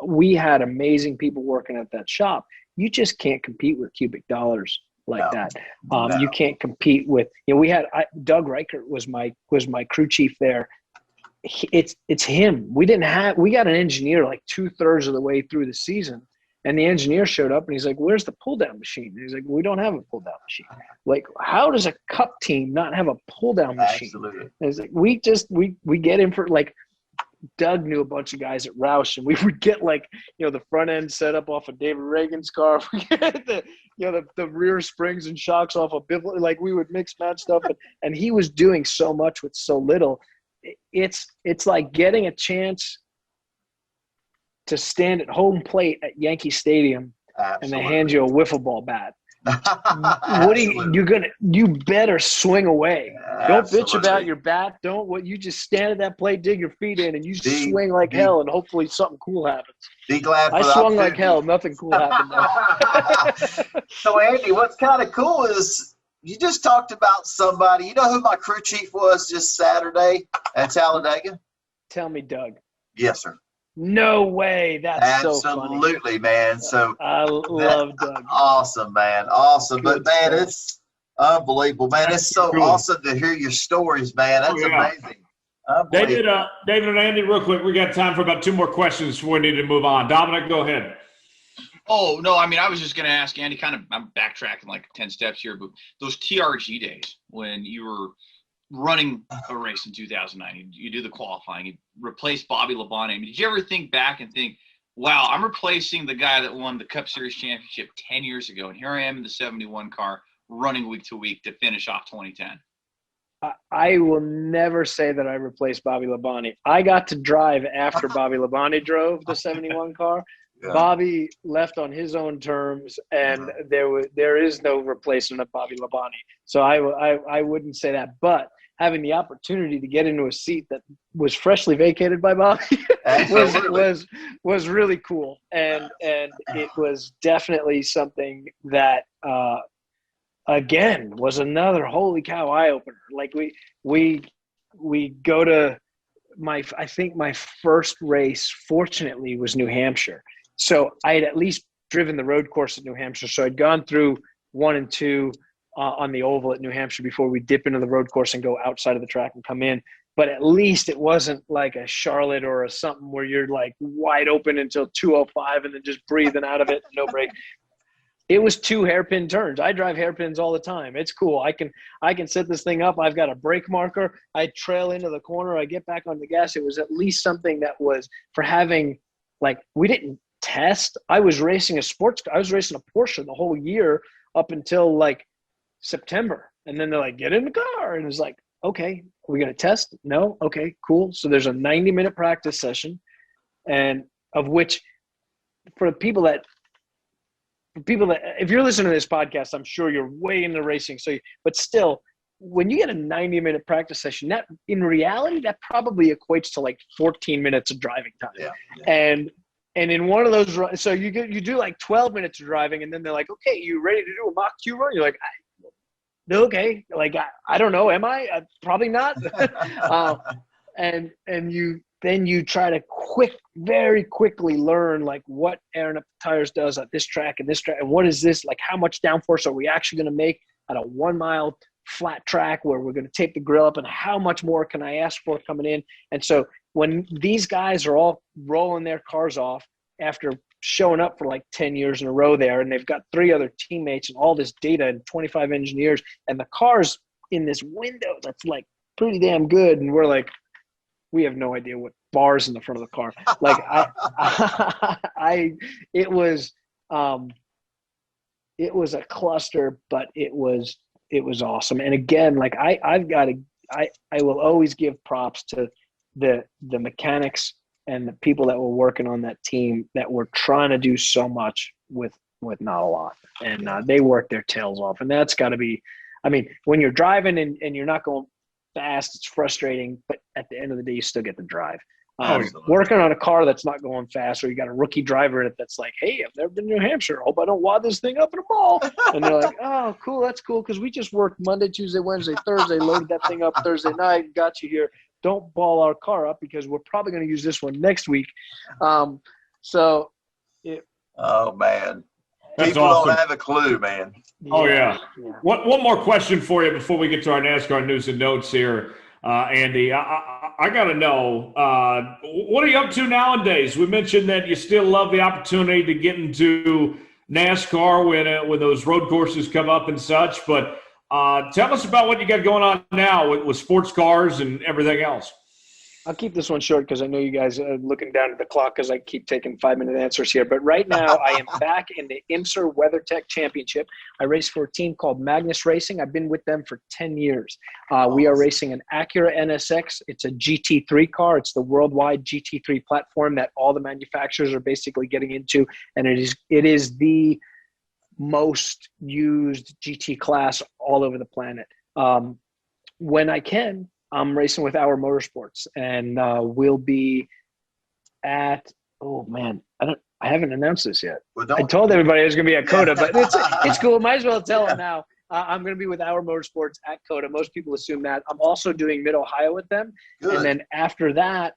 we had amazing people working at that shop. you just can't compete with cubic dollars like No. that. No. You can't compete with, we had Doug Reichert was my crew chief there. It's him. We got an engineer like 2/3 of the way through the season, and the engineer showed up and he's like, "Where's the pull down machine?" And he's like, "We don't have a pull down machine." Like, how does a cup team not have a pull down machine? Absolutely. And it's like we get in for, like, Doug knew a bunch of guys at Roush, and we would get, like, the front end set up off of David Reagan's car. We get the rear springs and shocks off of Bill. Like, we would mix match stuff, and he was doing so much with so little. It's like getting a chance to stand at home plate at Yankee Stadium. Absolutely. And they hand you a wiffle ball bat. What you better swing away. Don't bitch about your bat. You just stand at that plate, dig your feet in, and you swing like hell, and hopefully something cool happens. Be glad for I swung like hell. Nothing cool happened though. So, Andy, what's kind of cool is you just talked about somebody. You know who my crew chief was just Saturday at Talladega? Tell me, Doug. Yes, sir. No way. That's so funny. Absolutely, man. So I love Doug. Awesome, man. Awesome. Good But, man, stuff. It's unbelievable, man. It's so Cool. awesome to hear your stories, man. That's amazing. David and Andy, real quick, we got time for about 2 more questions before we need to move on. Dominic, go ahead. Oh, no, I mean, I was just going to ask Andy, I'm backtracking like 10 steps here, but those TRG days when you were running a race in 2009, you do the qualifying, you replace Bobby Labonte. I mean, did you ever think back and think, wow, I'm replacing the guy that won the Cup Series championship 10 years ago, and here I am in the 71 car running week to week to finish off 2010? I will never say that I replaced Bobby Labonte. I got to drive after Bobby Labonte drove the 71 car. Yeah. Bobby left on his own terms, and there is no replacement of Bobby Labonte. So I wouldn't say that. But having the opportunity to get into a seat that was freshly vacated by Bobby was really cool, and it was definitely something that again was another holy cow eye opener. Like we go to I think my first race, fortunately, was New Hampshire. So I had at least driven the road course at New Hampshire. So I'd gone through 1 and 2 on the oval at New Hampshire before we dip into the road course and go outside of the track and come in. But at least it wasn't like a Charlotte or a something where you're like wide open until 2:05 and then just breathing out of it, no break. It was 2 hairpin turns. I drive hairpins all the time. It's cool. I can set this thing up. I've got a brake marker. I trail into the corner. I get back on the gas. It was at least something that was for having, like, we didn't test. I was racing a Porsche the whole year up until like September. And then they're like, get in the car. And it's like, okay, are we going to test? No. Okay, cool. So there's a 90-minute practice session, and of which for people that, if you're listening to this podcast, I'm sure you're way into racing. But still, when you get a 90-minute practice session, that in reality, that probably equates to like 14 minutes of driving time. Yeah. And in one of those, so you do like 12 minutes of driving, and then they're like, okay, you ready to do a Mach 2 run? You're like, okay, like, I don't know, am I? Probably not. And you try to very quickly learn like what airing up the tires does at this track and this track, and what is this, like how much downforce are we actually going to make at a 1 mile flat track where we're going to tape the grill up, and how much more can I ask for coming in? And so when these guys are all rolling their cars off after showing up for like 10 years in a row there, and they've got 3 other teammates and all this data and 25 engineers, and the car's in this window that's like pretty damn good, and we're like, we have no idea what bars in the front of the car. Like it was a cluster, but it was awesome. And again, like I will always give props to the mechanics and the people that were working on that team that were trying to do so much with not a lot. And they worked their tails off. And that's got to be, I mean, when you're driving and you're not going fast, it's frustrating, but at the end of the day, you still get to drive. Working on a car that's not going fast, or you got a rookie driver in it that's like, hey, I've never been to New Hampshire. Hope I don't wad this thing up in a ball. And they're like, oh, cool, that's cool, because we just worked Monday, Tuesday, Wednesday, Thursday, loaded that thing up Thursday night, got you here. Don't ball our car up because we're probably going to use this one next week. Oh, man. That's People awesome. don't have a clue, man. Oh, yeah. One more question for you before we get to our NASCAR news and notes here, Andy. I got to know, what are you up to nowadays? We mentioned that you still love the opportunity to get into NASCAR when those road courses come up and such, but tell us about what you got going on now with sports cars and everything else. I'll keep this one short because I know you guys are looking down at the clock because I keep taking 5-minute answers here. But right now, I am back in the IMSA WeatherTech Championship. I race for a team called Magnus Racing. I've been with them for 10 years. We are racing an Acura NSX. It's a GT3 car. It's the worldwide GT3 platform that all the manufacturers are basically getting into, and it is the most used GT class all over the planet. When I can, I'm racing with Our Motorsports, and we'll be at. Oh man, I haven't announced this yet. Well, I told everybody it was going to be at COTA, but it's cool. Might as well tell them now. I'm going to be with Our Motorsports at COTA. Most people assume that. I'm also doing Mid Ohio with them, and then after that,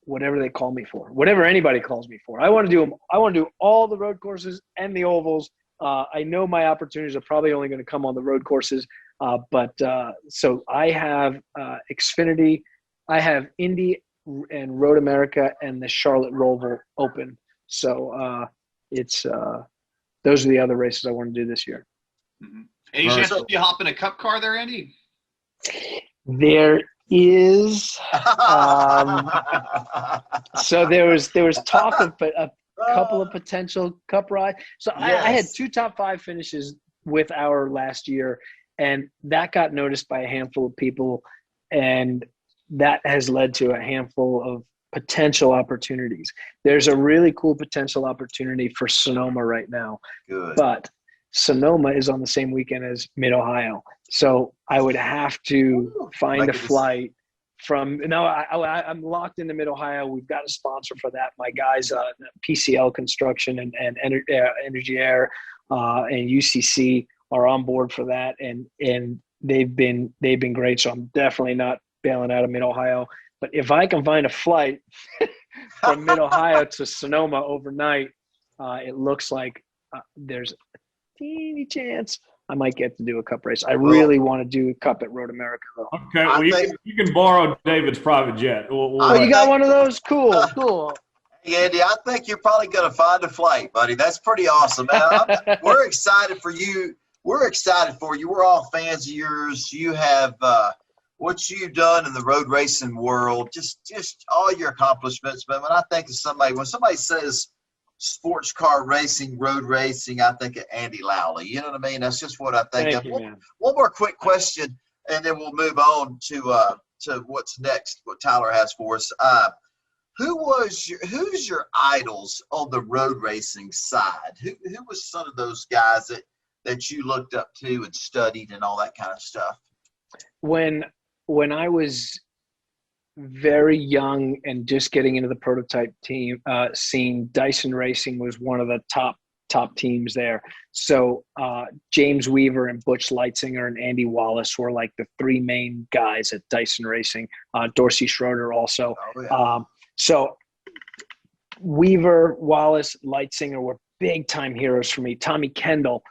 whatever they call me for, whatever anybody calls me for, I want to do them. I want to do all the road courses and the ovals. I know my opportunities are probably only going to come on the road courses. So I have Xfinity, I have Indy and Road America and the Charlotte Roval Open. So it's those are the other races I want to do this year. Mm-hmm. Any chance you hop in a cup car there, Andy? There is. So there was talk of a couple of potential cup rides. So yes. I had 2 top 5 finishes with our last year. And that got noticed by a handful of people, and that has led to a handful of potential opportunities. There's a really cool potential opportunity for Sonoma right now. Good. But Sonoma is on the same weekend as Mid-Ohio. So I would have to find a flight from – no, I'm locked into Mid-Ohio. We've got a sponsor for that. My guys, PCL Construction and Energy Air and UCC – are on board for that, and they've been great. So I'm definitely not bailing out of Mid-Ohio. But if I can find a flight from Mid-Ohio to Sonoma overnight, it looks like there's a teeny chance I might get to do a cup race. I really want to do a cup at Road America, though. Okay, well, you can borrow David's private jet. You got one of those? Cool. Hey, Andy, I think you're probably going to find a flight, buddy. That's pretty awesome, man. We're excited for you. We're excited for you. We're all fans of yours. You have what you've done in the road racing world, just all your accomplishments. But when I think of when somebody says sports car racing, road racing, I think of Andy Lally. You know what I mean? That's just what I think of. One more quick question, and then we'll move on to what's next, what Tyler has for us. Who's your idols on the road racing side? Who was some of those guys that you looked up to and studied and all that kind of stuff? When I was very young and just getting into the prototype team scene, Dyson Racing was one of the top teams there. So James Weaver and Butch Leitzinger and Andy Wallace were like the 3 main guys at Dyson Racing. Dorsey Schroeder also. Oh, yeah. So Weaver, Wallace, Leitzinger were big time heroes for me. Tommy Kendall.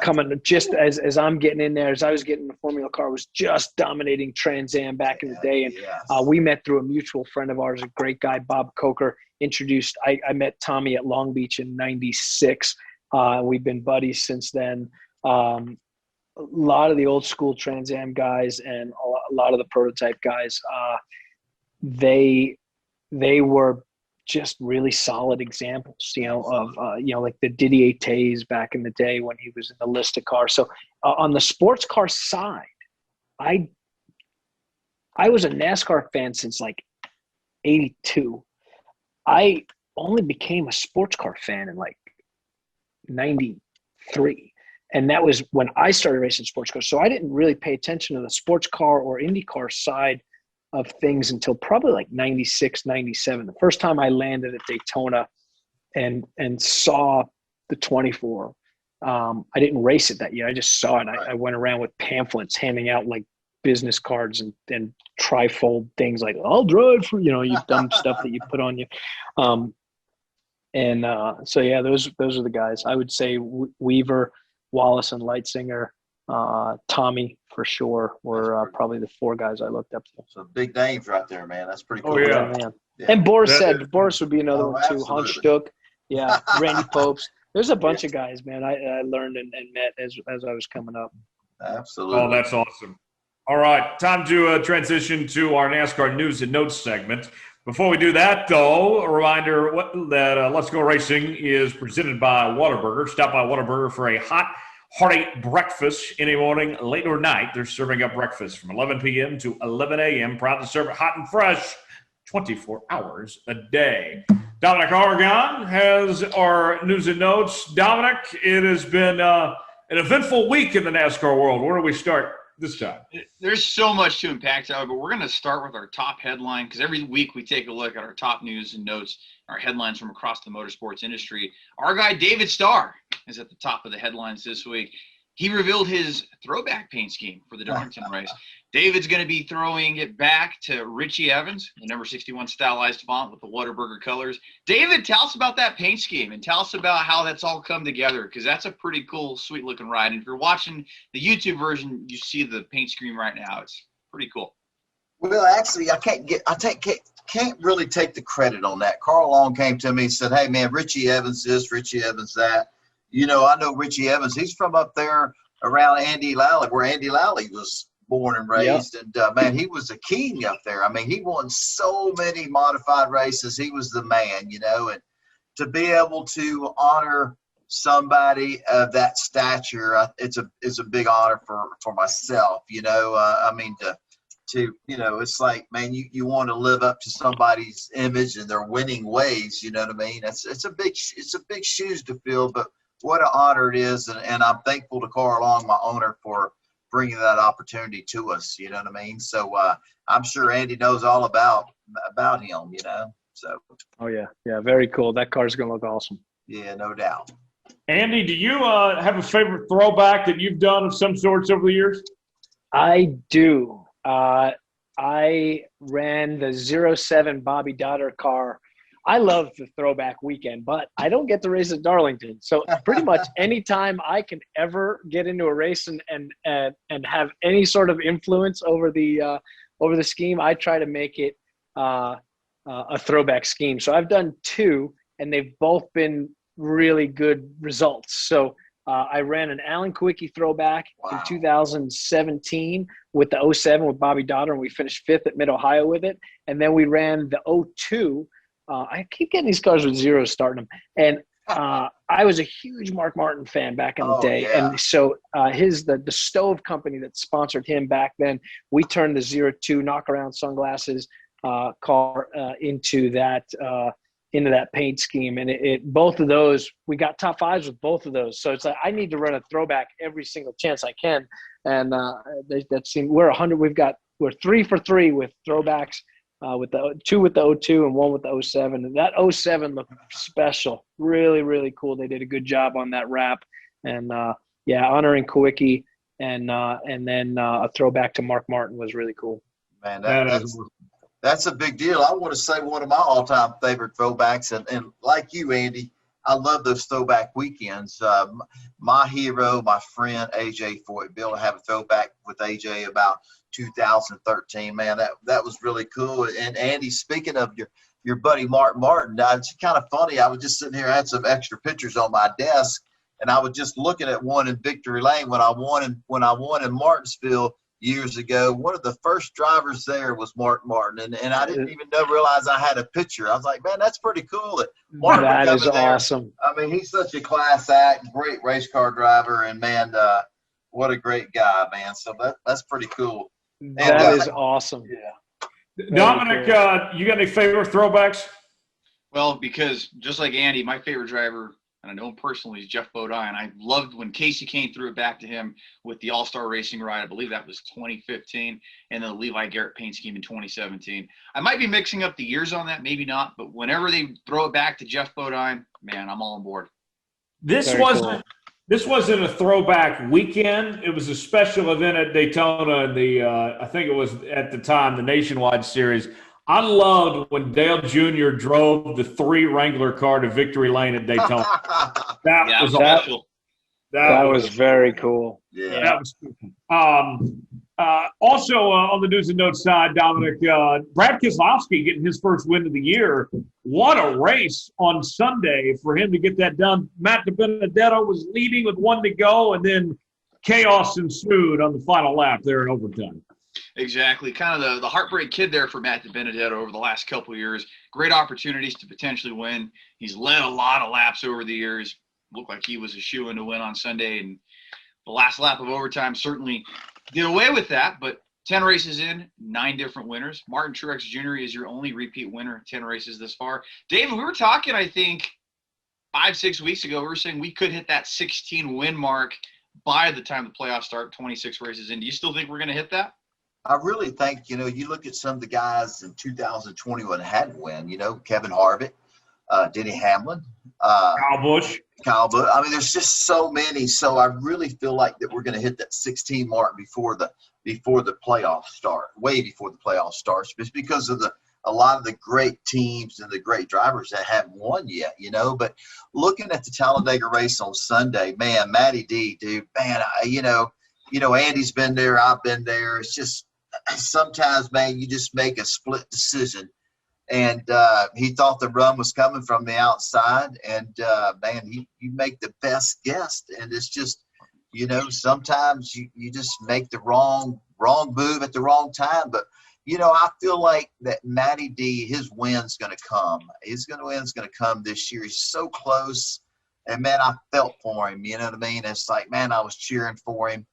Coming just as I'm getting in there, as I was getting in the Formula car, was just dominating Trans Am back in the day. And we met through a mutual friend of ours, a great guy, Bob Coker, introduced. I met Tommy at Long Beach in '96. We've been buddies since then. A lot of the old school Trans Am guys and a lot of the prototype guys, they were just really solid examples, of like the Didier Tays back in the day when he was in the list of cars. So on the sports car side, I was a NASCAR fan since like '82. I only became a sports car fan in like '93. And that was when I started racing sports cars. So I didn't really pay attention to the sports car or IndyCar side of things until probably like '96, '97. The first time I landed at Daytona and saw the 24. I didn't race it that year. I just saw it. I went around with pamphlets handing out like business cards and trifold things like, I'll drive for, you dumb stuff that you put on you. And so yeah, those are the guys. I would say Weaver, Wallace, and Leitzinger. Tommy for sure were probably the 4 guys I looked up to. So big names right there, man. That's pretty cool. Oh, yeah. Man. Yeah. And Boris would be another one too. Absolutely. Hans Stuck, yeah, Randy Popes. There's a bunch of guys, man. I learned and met as I was coming up. Absolutely. Oh, that's awesome. All right, time to transition to our NASCAR News and Notes segment. Before we do that, though, a reminder that Let's Go Racing is presented by Whataburger. Stop by Whataburger for a hot, hearty breakfast any morning, late or night. They're serving up breakfast from 11 p.m. to 11 a.m. Proud to serve it hot and fresh 24 hours a day. Dominic Oregon has our News and Notes. Dominic, it has been an eventful week in the NASCAR world. Where do we start this time? There's so much to unpack, Tyler, but we're going to start with our top headline because every week we take a look at our top news and notes, our headlines from across the motorsports industry. Our guy, David Starr, is at the top of the headlines this week. He revealed his throwback paint scheme for the Darlington race. David's going to be throwing it back to Richie Evans, the number 61 stylized font with the Whataburger colors. David, tell us about that paint scheme and tell us about how that's all come together, because that's a pretty cool, sweet-looking ride. And if you're watching the YouTube version, you see the paint scheme right now. It's pretty cool. Well, actually, can't really take the credit on that. Carl Long came to me and said, "Hey, man, Richie Evans this, Richie Evans that." You know, I know Richie Evans. He's from up there around Lally, where Andy Lally was born and raised. Yep. And, man, he was a king up there. I mean, he won so many modified races. He was the man, you know. And to be able to honor somebody of that stature, it's a big honor for myself, you know. I mean, to you know, it's like, man, you want to live up to somebody's image and their winning ways, you know what I mean? It's a big shoes to fill, but what an honor it is, and I'm thankful to Carl Long, my owner, for bringing that opportunity to us. You know what I mean? So I'm sure Andy knows all about him. You know, so. Oh yeah, very cool. That car's gonna look awesome. Yeah, no doubt. Andy, do you have a favorite throwback that you've done of some sorts over the years? I do. I ran the 07 Bobby Dotter car. I love the throwback weekend, but I don't get to race at Darlington. So pretty much anytime I can ever get into a race and have any sort of influence over the scheme, I try to make it a throwback scheme. So I've done 2, and they've both been really good results. So I ran an Alan Kwiecki throwback in 2017 with the 07 with Bobby Dotter, and we finished 5th at Mid-Ohio with it. And then we ran the 02. I keep getting these cars with zeros starting them. And I was a huge Mark Martin fan back in the day. Yeah. And so the Stove company that sponsored him back then, we turned the 02 knockaround sunglasses car into that paint scheme. And both of those, we got top 5s with both of those. So it's like, I need to run a throwback every single chance I can. And that seemed, we're 3 for 3 with throwbacks. With the 2 with the 02 and 1 with the 07. And that 07 looked special. Really, really cool. They did a good job on that wrap. And, honoring Kwiecki and then a throwback to Mark Martin was really cool. Man, that's a big deal. I want to say one of my all-time favorite throwbacks. And like you, Andy, I love those throwback weekends. My hero, my friend, AJ Foyt, Bill, to have a throwback with AJ about 2013, man, that was really cool. And Andy, speaking of your buddy Mark Martin, it's kind of funny. I was just sitting here, I had some extra pictures on my desk, and I was just looking at one in Victory Lane when I won in Martinsville years ago. One of the first drivers there was Mark Martin, and I didn't even realize I had a picture. I was like, man, that's pretty cool. That is awesome. I mean, he's such a class act, great race car driver, and man, what a great guy, man. So that's pretty cool. That is awesome. Yeah. Dominic, you got any favorite throwbacks? Well, because just like Andy, my favorite driver, and I know him personally, is Jeff Bodine. I loved when Casey Kane threw it back to him with the All-Star Racing ride. I believe that was 2015, and then the Levi Garrett paint scheme in 2017. I might be mixing up the years on that, maybe not, but whenever they throw it back to Jeff Bodine, man, I'm all on board. This wasn't a throwback weekend. It was a special event at Daytona. I think it was at the time the Nationwide Series. I loved when Dale Jr. drove the 3 Wrangler car to victory lane at Daytona. That was special. That was very cool. Yeah. That was cool. Also on the news and notes side, Dominic, Brad Keselowski getting his first win of the year. What a race on Sunday for him to get that done. Matt DiBenedetto was leading with 1 to go, and then chaos ensued on the final lap there in overtime. Exactly. Kind of the heartbreak kid there for Matt DiBenedetto over the last couple of years. Great opportunities to potentially win. He's led a lot of laps over the years. Looked like he was a shoo-in to win on Sunday, and the last lap of overtime certainly did away with that. But 10 races in, 9 different winners. Martin Truex Jr. is your only repeat winner, 10 races this far. David, we were talking, I think, 5-6 weeks ago. We were saying we could hit that 16-win mark by the time the playoffs start, 26 races in. Do you still think we're going to hit that? I really think, you look at some of the guys in 2021 hadn't won, Kevin Harvick, Denny Hamlin, Kyle Busch. I mean, there's just so many. So I really feel like that we're going to hit that 16 mark before the playoffs start, way before the playoffs starts, just because of a lot of the great teams and the great drivers that haven't won yet, But looking at the Talladega race on Sunday, man, Matty D, dude, man, Andy's been there, I've been there. It's just sometimes, man, you just make a split decision. And he thought the run was coming from the outside, and man, you make the best guess, and it's just, sometimes you just make the wrong move at the wrong time. But I feel like that Matty D, his win's going to come. His win's going to come this year. He's so close, and man, I felt for him. You know what I mean? It's like, man, I was cheering for him.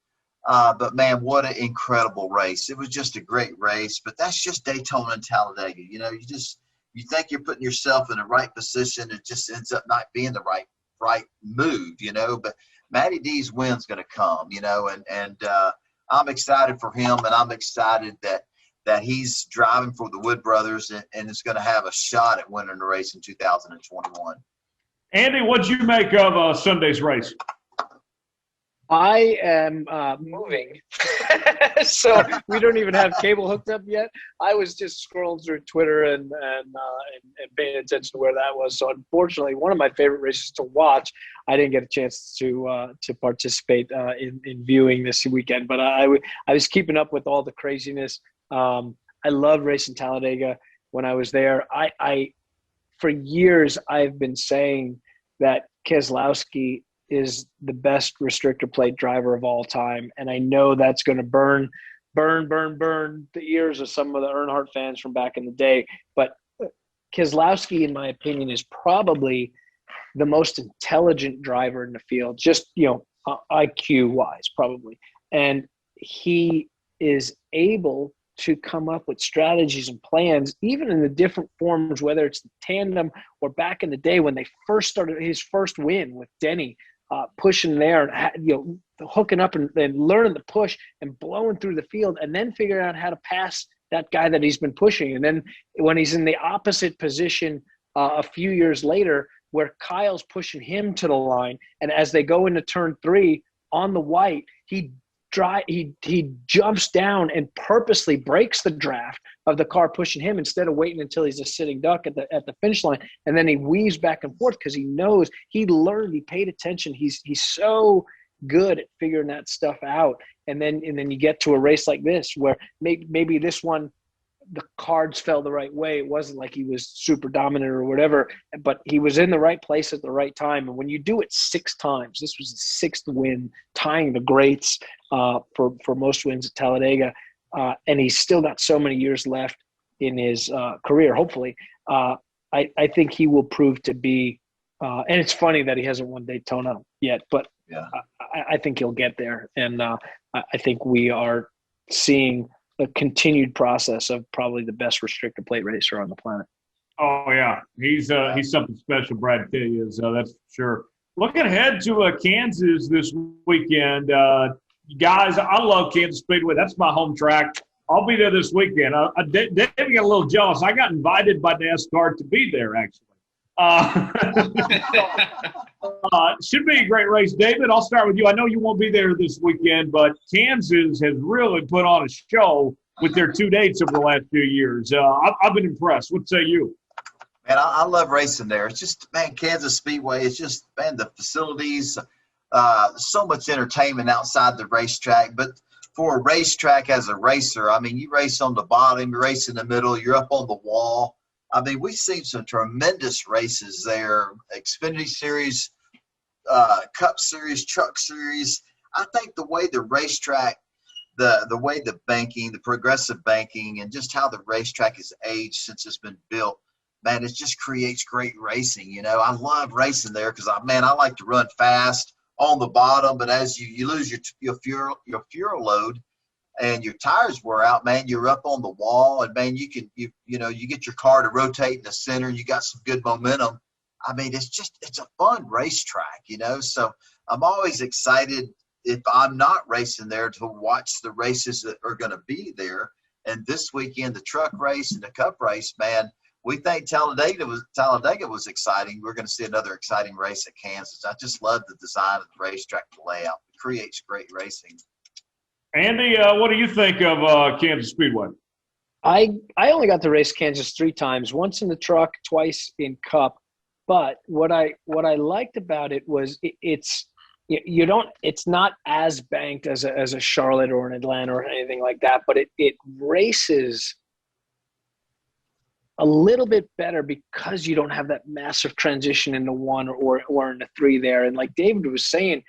But man, what an incredible race. It was just a great race, but that's just Daytona and Talladega. You think you're putting yourself in the right position. It just ends up not being the right move, but Matty D's win's going to come, and I'm excited for him, and I'm excited that he's driving for the Wood Brothers and is going to have a shot at winning the race in 2021. Andy, what'd you make of Sunday's race? I am moving, so we don't even have cable hooked up yet. I was just scrolling through Twitter and paying attention to where that was. So unfortunately, one of my favorite races to watch, I didn't get a chance to participate in viewing this weekend. But I was keeping up with all the craziness. I loved racing Talladega when I was there. I for years I've been saying that Keselowski is the best restrictor plate driver of all time. And I know that's going to burn the ears of some of the Earnhardt fans from back in the day. But Keselowski, in my opinion, is probably the most intelligent driver in the field, just, IQ wise, probably. And he is able to come up with strategies and plans, even in the different forms, whether it's the tandem or back in the day when they first started his first win with Denny, pushing there and hooking up and learning to push and blowing through the field, and then figuring out how to pass that guy that he's been pushing. And then when he's in the opposite position a few years later, where Kyle's pushing him to the line, and as they go into turn 3 on the white, he jumps down and purposely breaks the draft of the car pushing him instead of waiting until he's a sitting duck at the finish line. And then he weaves back and forth because he knows, he learned, he paid attention. He's so good at figuring that stuff out. And then you get to a race like this where maybe this one, the cards fell the right way. It wasn't like he was super dominant or whatever, but he was in the right place at the right time. And when you do it 6 times, this was the 6th win, tying the greats for most wins at Talladega. And he's still got so many years left in his career, hopefully. I think he will prove to be and it's funny that he hasn't won Daytona yet, but yeah. I think he'll get there. And I think we are seeing a continued process of probably the best restrictor plate racer on the planet. Oh yeah, he's something special. Brad Pitt is that's for sure. Looking ahead to Kansas this weekend, guys. I love Kansas Speedway. That's my home track. I'll be there this weekend. David got a little jealous. I got invited by NASCAR to be there actually. Should be a great race. David, I'll start with you. I know you won't be there this weekend, but Kansas has really put on a show. with their 2 dates over the last few years. I've been impressed. What say you? Man, I love racing there. It's just, man, Kansas Speedway. It's just, man, the facilities, so much entertainment outside the racetrack. But for a racetrack as a racer, I mean, you race on the bottom, you race in the middle, you're up on the wall. I mean, we've seen some tremendous races there. Xfinity Series, Cup Series, Truck Series. I think the way the racetrack, the way the banking, the progressive banking, and just how the racetrack has aged since it's been built, man, it just creates great racing. You know, I love racing there because, I like to run fast on the bottom, but as you lose your fuel load and your tires wear out, man, you're up on the wall, and man, you get your car to rotate in the center, and you got some good momentum. I mean, it's a fun racetrack, you know. So I'm always excited if I'm not racing there to watch the races that are going to be there. And this weekend, the truck race and the cup race, man, we think Talladega was exciting. We're going to see another exciting race at Kansas. I just love the design of the racetrack, the layout. It creates great racing. Andy, what do you think of Kansas Speedway? I only got to race Kansas 3 times, once in the truck, twice in Cup. But what I liked about it was it's not as banked as a Charlotte or an Atlanta or anything like that, but it races a little bit better because you don't have that massive transition into 1 or into 3 there. And like David was saying,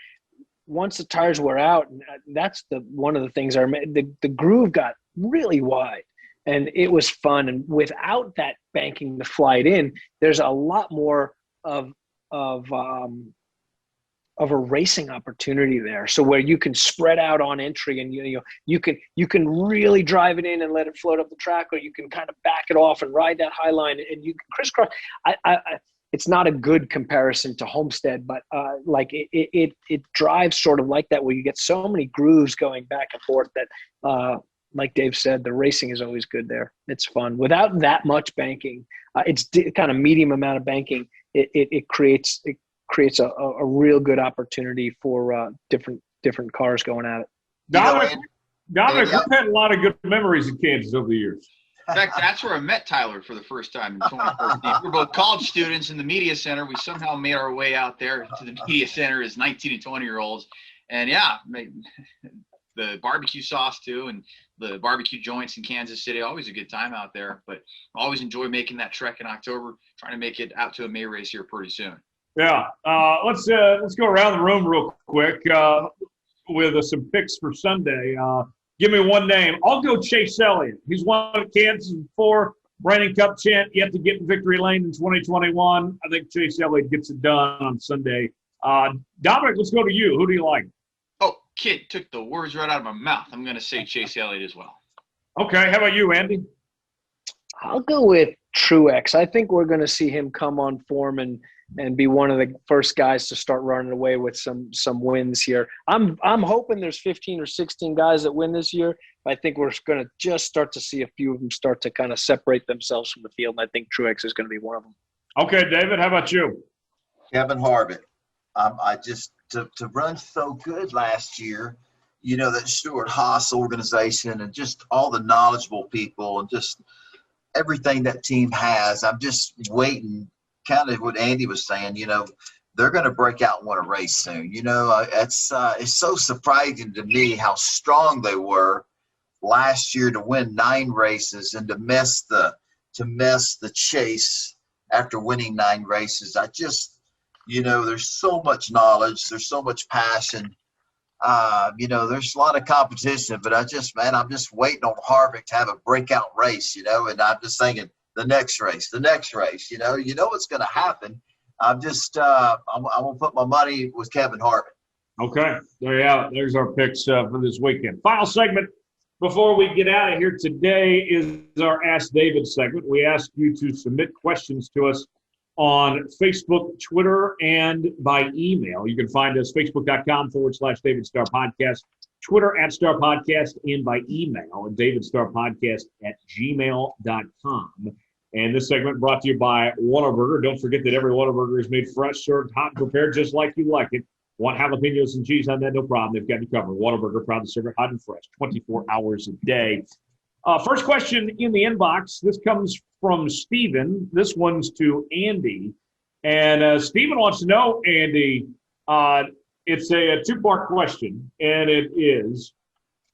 once the tires were out, that's one of the things the groove got really wide, and it was fun. And without that banking the flight in, there's a lot more of a racing opportunity there. So where you can spread out on entry, and you can really drive it in and let it float up the track, or you can kind of back it off and ride that high line, and you can crisscross. It's not a good comparison to Homestead, but like it drives sort of like that, where you get so many grooves going back and forth that, like Dave said, the racing is always good there. It's fun without that much banking. It's kind of medium amount of banking. It creates a real good opportunity for different cars going at it. Dominic, we've had a lot of good memories in Kansas over the years. In fact, that's where I met Tyler for the first time in 2014. We were both college students in the media center. We somehow made our way out there to the media center as 19 and 20-year-olds. And, yeah, the barbecue sauce, too, and the barbecue joints in Kansas City, always a good time out there. But I always enjoy making that trek in October, trying to make it out to a May race here pretty soon. Yeah. Let's go around the room real quick with some picks for Sunday. Give me one name. I'll go Chase Elliott. He's won at Kansas before, reigning Cup champ, yet to get in victory lane in 2021. I think Chase Elliott gets it done on Sunday. Dominic, let's go to you. Who do you like? Oh, kid took the words right out of my mouth. I'm going to say Chase Elliott as well. Okay. How about you, Andy? I'll go with Truex. I think we're going to see him come on form and be one of the first guys to start running away with some wins here. I'm hoping there's 15 or 16 guys that win this year. I think we're going to just start to see a few of them start to kind of separate themselves from the field, and I think Truex is going to be one of them. Okay, David, how about you? Kevin Harvick. I just to run so good last year, you know, that Stuart Haas organization and just all the knowledgeable people and just everything that team has. I'm just waiting. Kind of what Andy was saying, you know, they're going to break out and win a race soon. You know, it's so surprising to me how strong they were last year to win 9 races and to miss the chase after winning 9 races. I just, you know, there's so much knowledge, there's so much passion. You know, there's a lot of competition, but I'm just waiting on Harvick to have a breakout race, you know, and I'm just thinking, the next race, you know what's going to happen. I'm just, I'm going to put my money with Kevin Harvick. Okay. There you have it. There's our picks for this weekend. Final segment before we get out of here today is our Ask David segment. We ask you to submit questions to us on Facebook, Twitter, and by email. You can find us facebook.com/David Starr Podcast, Twitter @Star Podcast, and by email at davidstarpodcast@gmail.com. And this segment brought to you by Whataburger. Don't forget that every Whataburger is made fresh, served hot, and prepared just like you like it. Want jalapenos and cheese on that? No problem. They've got you covered. Whataburger, proud to serve it hot and fresh 24 hours a day. First question in the inbox. This comes from Steven. This one's to Andy. And Steven wants to know, Andy, it's a two-part question, and it is,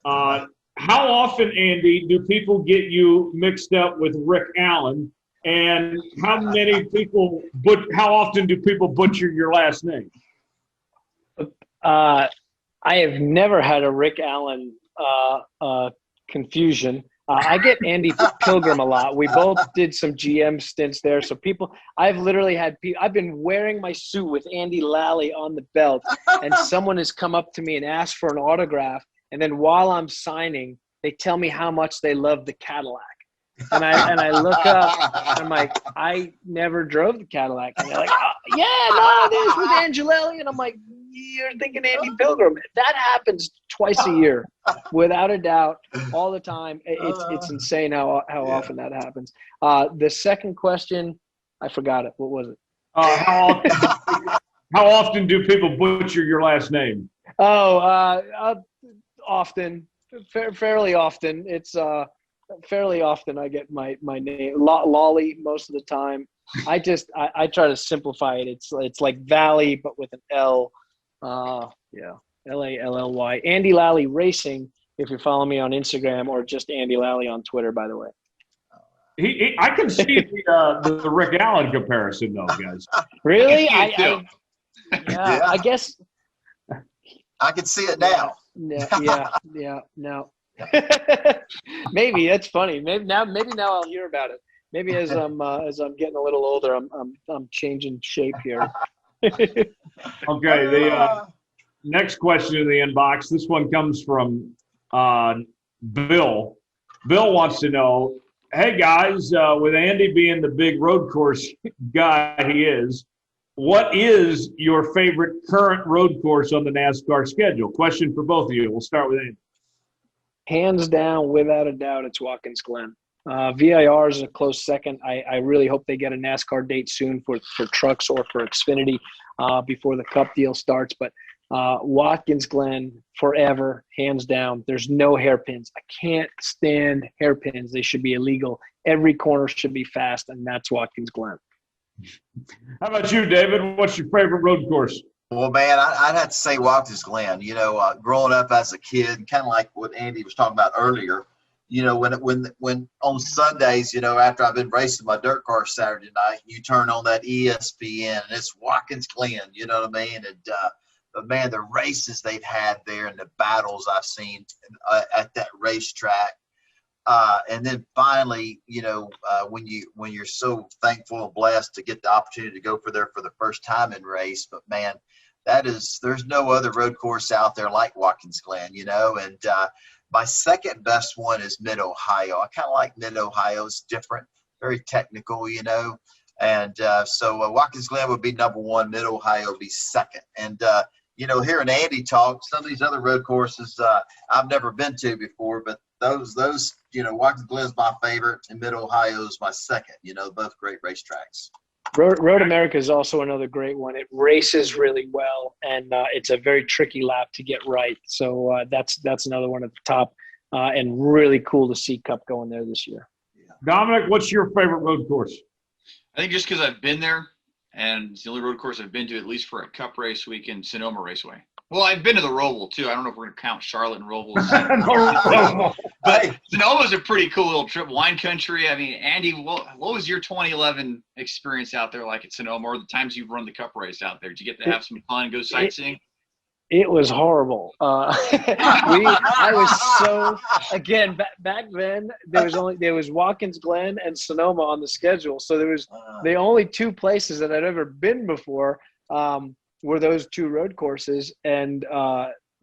how often, Andy, do people get you mixed up with Rick Allen? And how often do people butcher your last name? I have never had a Rick Allen confusion. I get Andy Pilgrim a lot. We both did some GM stints there. So I've literally had I've been wearing my suit with Andy Lally on the belt, and someone has come up to me and asked for an autograph. And then while I'm signing, they tell me how much they love the Cadillac. And I look up, and I'm like, I never drove the Cadillac. And they're like, oh, yeah, no, there's with Angelelli. And I'm like, you're thinking Andy Pilgrim. That happens twice a year, without a doubt, all the time. It's insane how often that happens. The second question, I forgot it. What was it? How often do people butcher your last name? Often, fairly often. It's fairly often I get my name Lally most of the time. I try to simplify it. It's like Valley but with an L. Lally. Andy Lally Racing, if you follow me on Instagram, or just Andy Lally on Twitter, by the way. I can see the Rick Allen comparison, though, guys. Really? I guess I can see it now. Yeah. No. Maybe that's funny. Maybe now I'll hear about it. Maybe as I'm getting a little older, I'm changing shape here. Okay, the next question in the inbox. This one comes from Bill. Bill wants to know, hey guys, with Andy being the big road course guy he is, what is your favorite current road course on the NASCAR schedule? Question for both of you. We'll start with Andy. Hands down, without a doubt, it's Watkins Glen. VIR is a close second. I really hope they get a NASCAR date soon for trucks or for Xfinity before the Cup deal starts. But Watkins Glen forever, hands down. There's no hairpins. I can't stand hairpins. They should be illegal. Every corner should be fast, and that's Watkins Glen. How about you, David? What's your favorite road course? Well, man, I'd have to say Watkins Glen. You know, growing up as a kid, kind of like what Andy was talking about earlier, you know, when on Sundays, you know, after I've been racing my dirt car Saturday night, you turn on that ESPN and it's Watkins Glen, you know what I mean? And but man, the races they've had there and the battles I've seen at that racetrack, and then finally, you know, when you're so thankful and blessed to get the opportunity to go there for the first time in race, but man, there's no other road course out there like Watkins Glen, you know. And my second best one is Mid-Ohio. I kind of like Mid-Ohio. It's different, very technical, you know. And so Watkins Glen would be number one. Mid-Ohio would be second. And, you know, hearing Andy talk, some of these other road courses I've never been to before, but those, you know, Watkins Glen is my favorite and Mid-Ohio is my second. You know, both great racetracks. Road America is also another great one. It races really well, and it's a very tricky lap to get right. So that's another one at the top, and really cool to see Cup going there this year. Dominic, what's your favorite road course? I think just because I've been there, and it's the only road course I've been to, at least for a Cup race weekend, Sonoma Raceway. Well, I've been to the Roval, too. I don't know if we're going to count Charlotte and Roval. But Sonoma's a pretty cool little trip. Wine country. I mean, Andy, what was your 2011 experience out there like at Sonoma, or the times you've run the Cup race out there? Did you get to have some fun and go sightseeing? It was horrible. I was so, again, back then, there was Watkins Glen and Sonoma on the schedule. So there was the only two places that I'd ever been before were those two road courses. And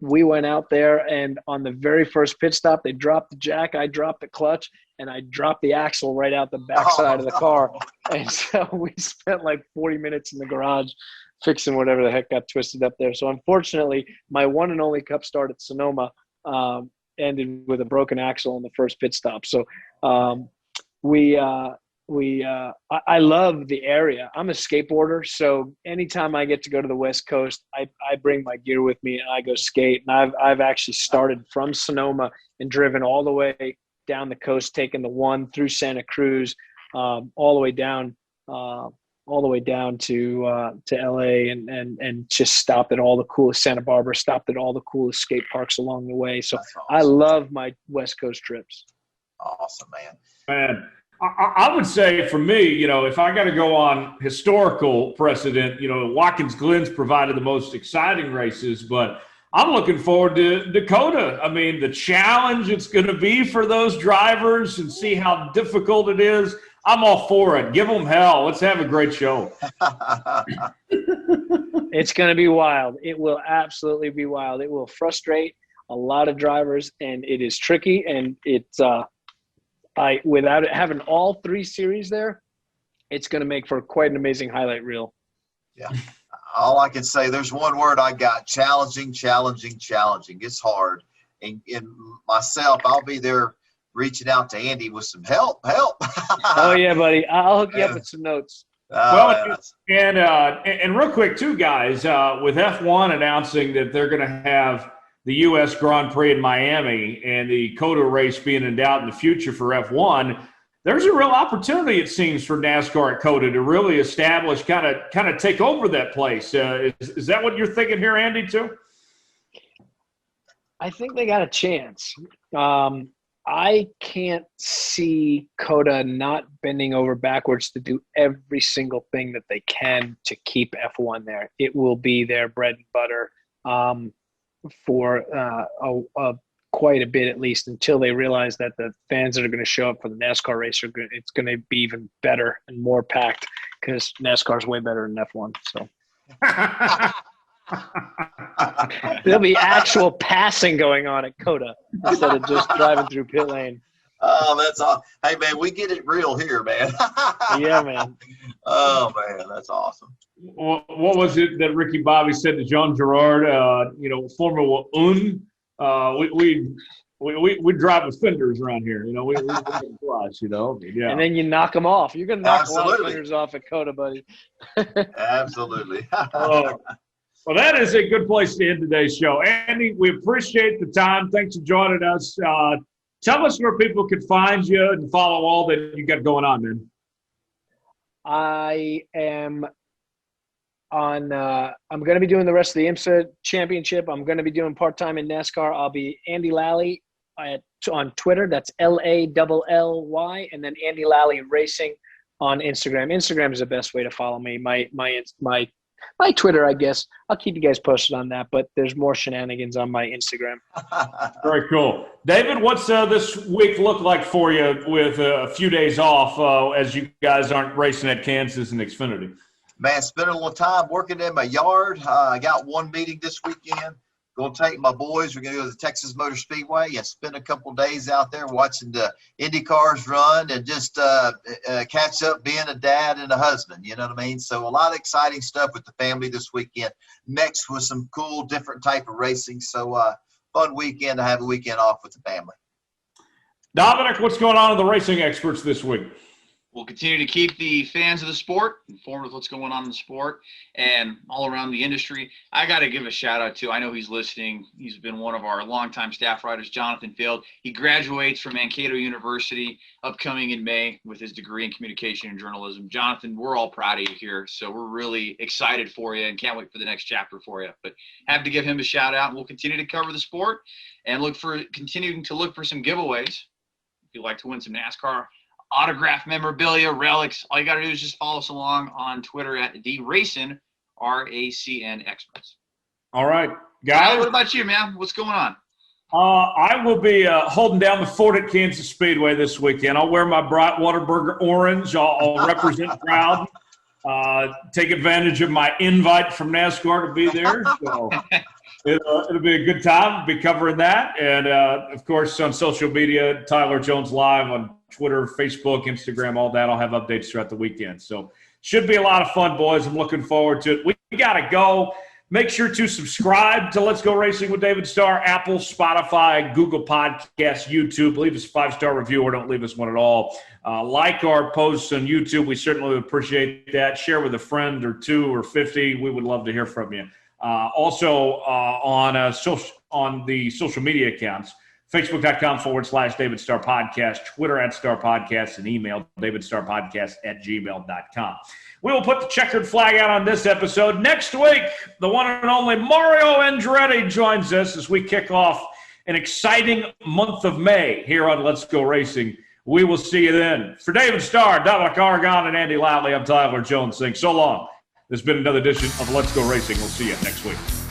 we went out there, and on the very first pit stop, they dropped the jack, I dropped the clutch, and I dropped the axle right out the backside of the car. And so we spent like 40 minutes in the garage fixing whatever the heck got twisted up there. So unfortunately, my one and only Cup start at Sonoma ended with a broken axle on the first pit stop. So I love the area. I'm a skateboarder, so anytime I get to go to the West Coast, I bring my gear with me and I go skate. And I've actually started from Sonoma and driven all the way down the coast, taking the 1 through Santa Cruz, all the way down to LA, and just stopped at all the coolest Santa Barbara, stopped at all the coolest skate parks along the way. So Awesome. I love my West Coast trips. Awesome, man. Man, I would say for me, if I got to go on historical precedent, Watkins Glen's provided the most exciting races, but I'm looking forward to Dakota. I mean, the challenge it's going to be for those drivers and see how difficult it is. I'm all for it. Give them hell. Let's have a great show. It's going to be wild. It will absolutely be wild. It will frustrate a lot of drivers, and it is tricky. And it's without it having all 3 series there, it's going to make for quite an amazing highlight reel. Yeah. All I can say, there's one word I got: challenging, challenging, challenging. It's hard. And myself, I'll be there reaching out to Andy with some help. Oh, yeah, buddy. I'll hook you up with some notes. And real quick, too, guys, with F1 announcing that they're going to have the U.S. Grand Prix in Miami and the COTA race being in doubt in the future for F1, there's a real opportunity, it seems, for NASCAR at COTA to really establish, kind of take over that place. Is that what you're thinking here, Andy, too? I think they got a chance. I can't see COTA not bending over backwards to do every single thing that they can to keep F1 there. It will be their bread and butter for quite a bit, at least, until they realize that the fans that are going to show up for the NASCAR race it's going to be even better and more packed, because NASCAR is way better than F1. So there'll be actual passing going on at COTA instead of just driving through pit lane. Oh, that's all. Hey, man, we get it real here, man. Yeah, man. Oh, man, that's awesome. What was it that Ricky Bobby said to Jean Girard? Formula One. We drive offenders around here. We flush, Yeah. And then you knock them off. You're going to knock a lot of offenders off at COTA, buddy. Absolutely. Well, that is a good place to end today's show. Andy, we appreciate the time. Thanks for joining us. Tell us where people can find you and follow all that you got going on, man. I am on I'm going to be doing the rest of the IMSA championship. I'm going to be doing part-time in NASCAR. I'll be Andy Lally on Twitter. That's LALLY. And then Andy Lally Racing on Instagram. Instagram is the best way to follow me. My Twitter, I guess. I'll keep you guys posted on that, but there's more shenanigans on my Instagram. Very cool. David, what's this week look like for you with a few days off as you guys aren't racing at Kansas and Xfinity? Man, spending a little time working in my yard. I got one meeting this weekend. Going to take my boys. We're going to go to the Texas Motor Speedway and spend a couple of days out there watching the Indy cars run and just catch up being a dad and a husband. You know what I mean? So a lot of exciting stuff with the family this weekend, mixed with some cool, different type of racing. So fun weekend to have a weekend off with the family. Dominic, what's going on with the racing experts this week? We'll continue to keep the fans of the sport informed with what's going on in the sport and all around the industry. I got to give a shout out to, I know he's listening. He's been one of our longtime staff writers, Jonathan Field. He graduates from Mankato University upcoming in May with his degree in communication and journalism. Jonathan, we're all proud of you here. So we're really excited for you and can't wait for the next chapter for you. But have to give him a shout out. We'll continue to cover the sport and continuing to look for some giveaways. If you'd like to win some NASCAR autograph memorabilia, relics, all you got to do is just follow us along on Twitter at TheRacin, RACN Experts. All right, guys. What about you, man? What's going on? I will be holding down the fort at Kansas Speedway this weekend. I'll wear my bright Whataburger orange. I'll represent the crowd. Take advantage of my invite from NASCAR to be there. So it'll be a good time. I'll be covering that. And, of course, on social media, Tyler Jones Live on Twitter, Facebook, Instagram, all that. I'll have updates throughout the weekend. So should be a lot of fun, boys. I'm looking forward to it. We got to go. Make sure to subscribe to Let's Go Racing with David Starr, Apple, Spotify, Google Podcasts, YouTube. Leave us a 5-star review or don't leave us one at all. Like our posts on YouTube. We certainly would appreciate that. Share with a friend or 2 or 50. We would love to hear from you. Also on the social media accounts, Facebook.com/David Starr Podcast, Twitter @Starr Podcast, and email davidstarrpodcast@gmail.com. We will put the checkered flag out on this episode. Next week, the one and only Mario Andretti joins us as we kick off an exciting month of May here on Let's Go Racing. We will see you then. For David Starr, Dominic Aragon, and Andy Lally, I'm Tyler Jones saying so long. This has been another edition of Let's Go Racing. We'll see you next week.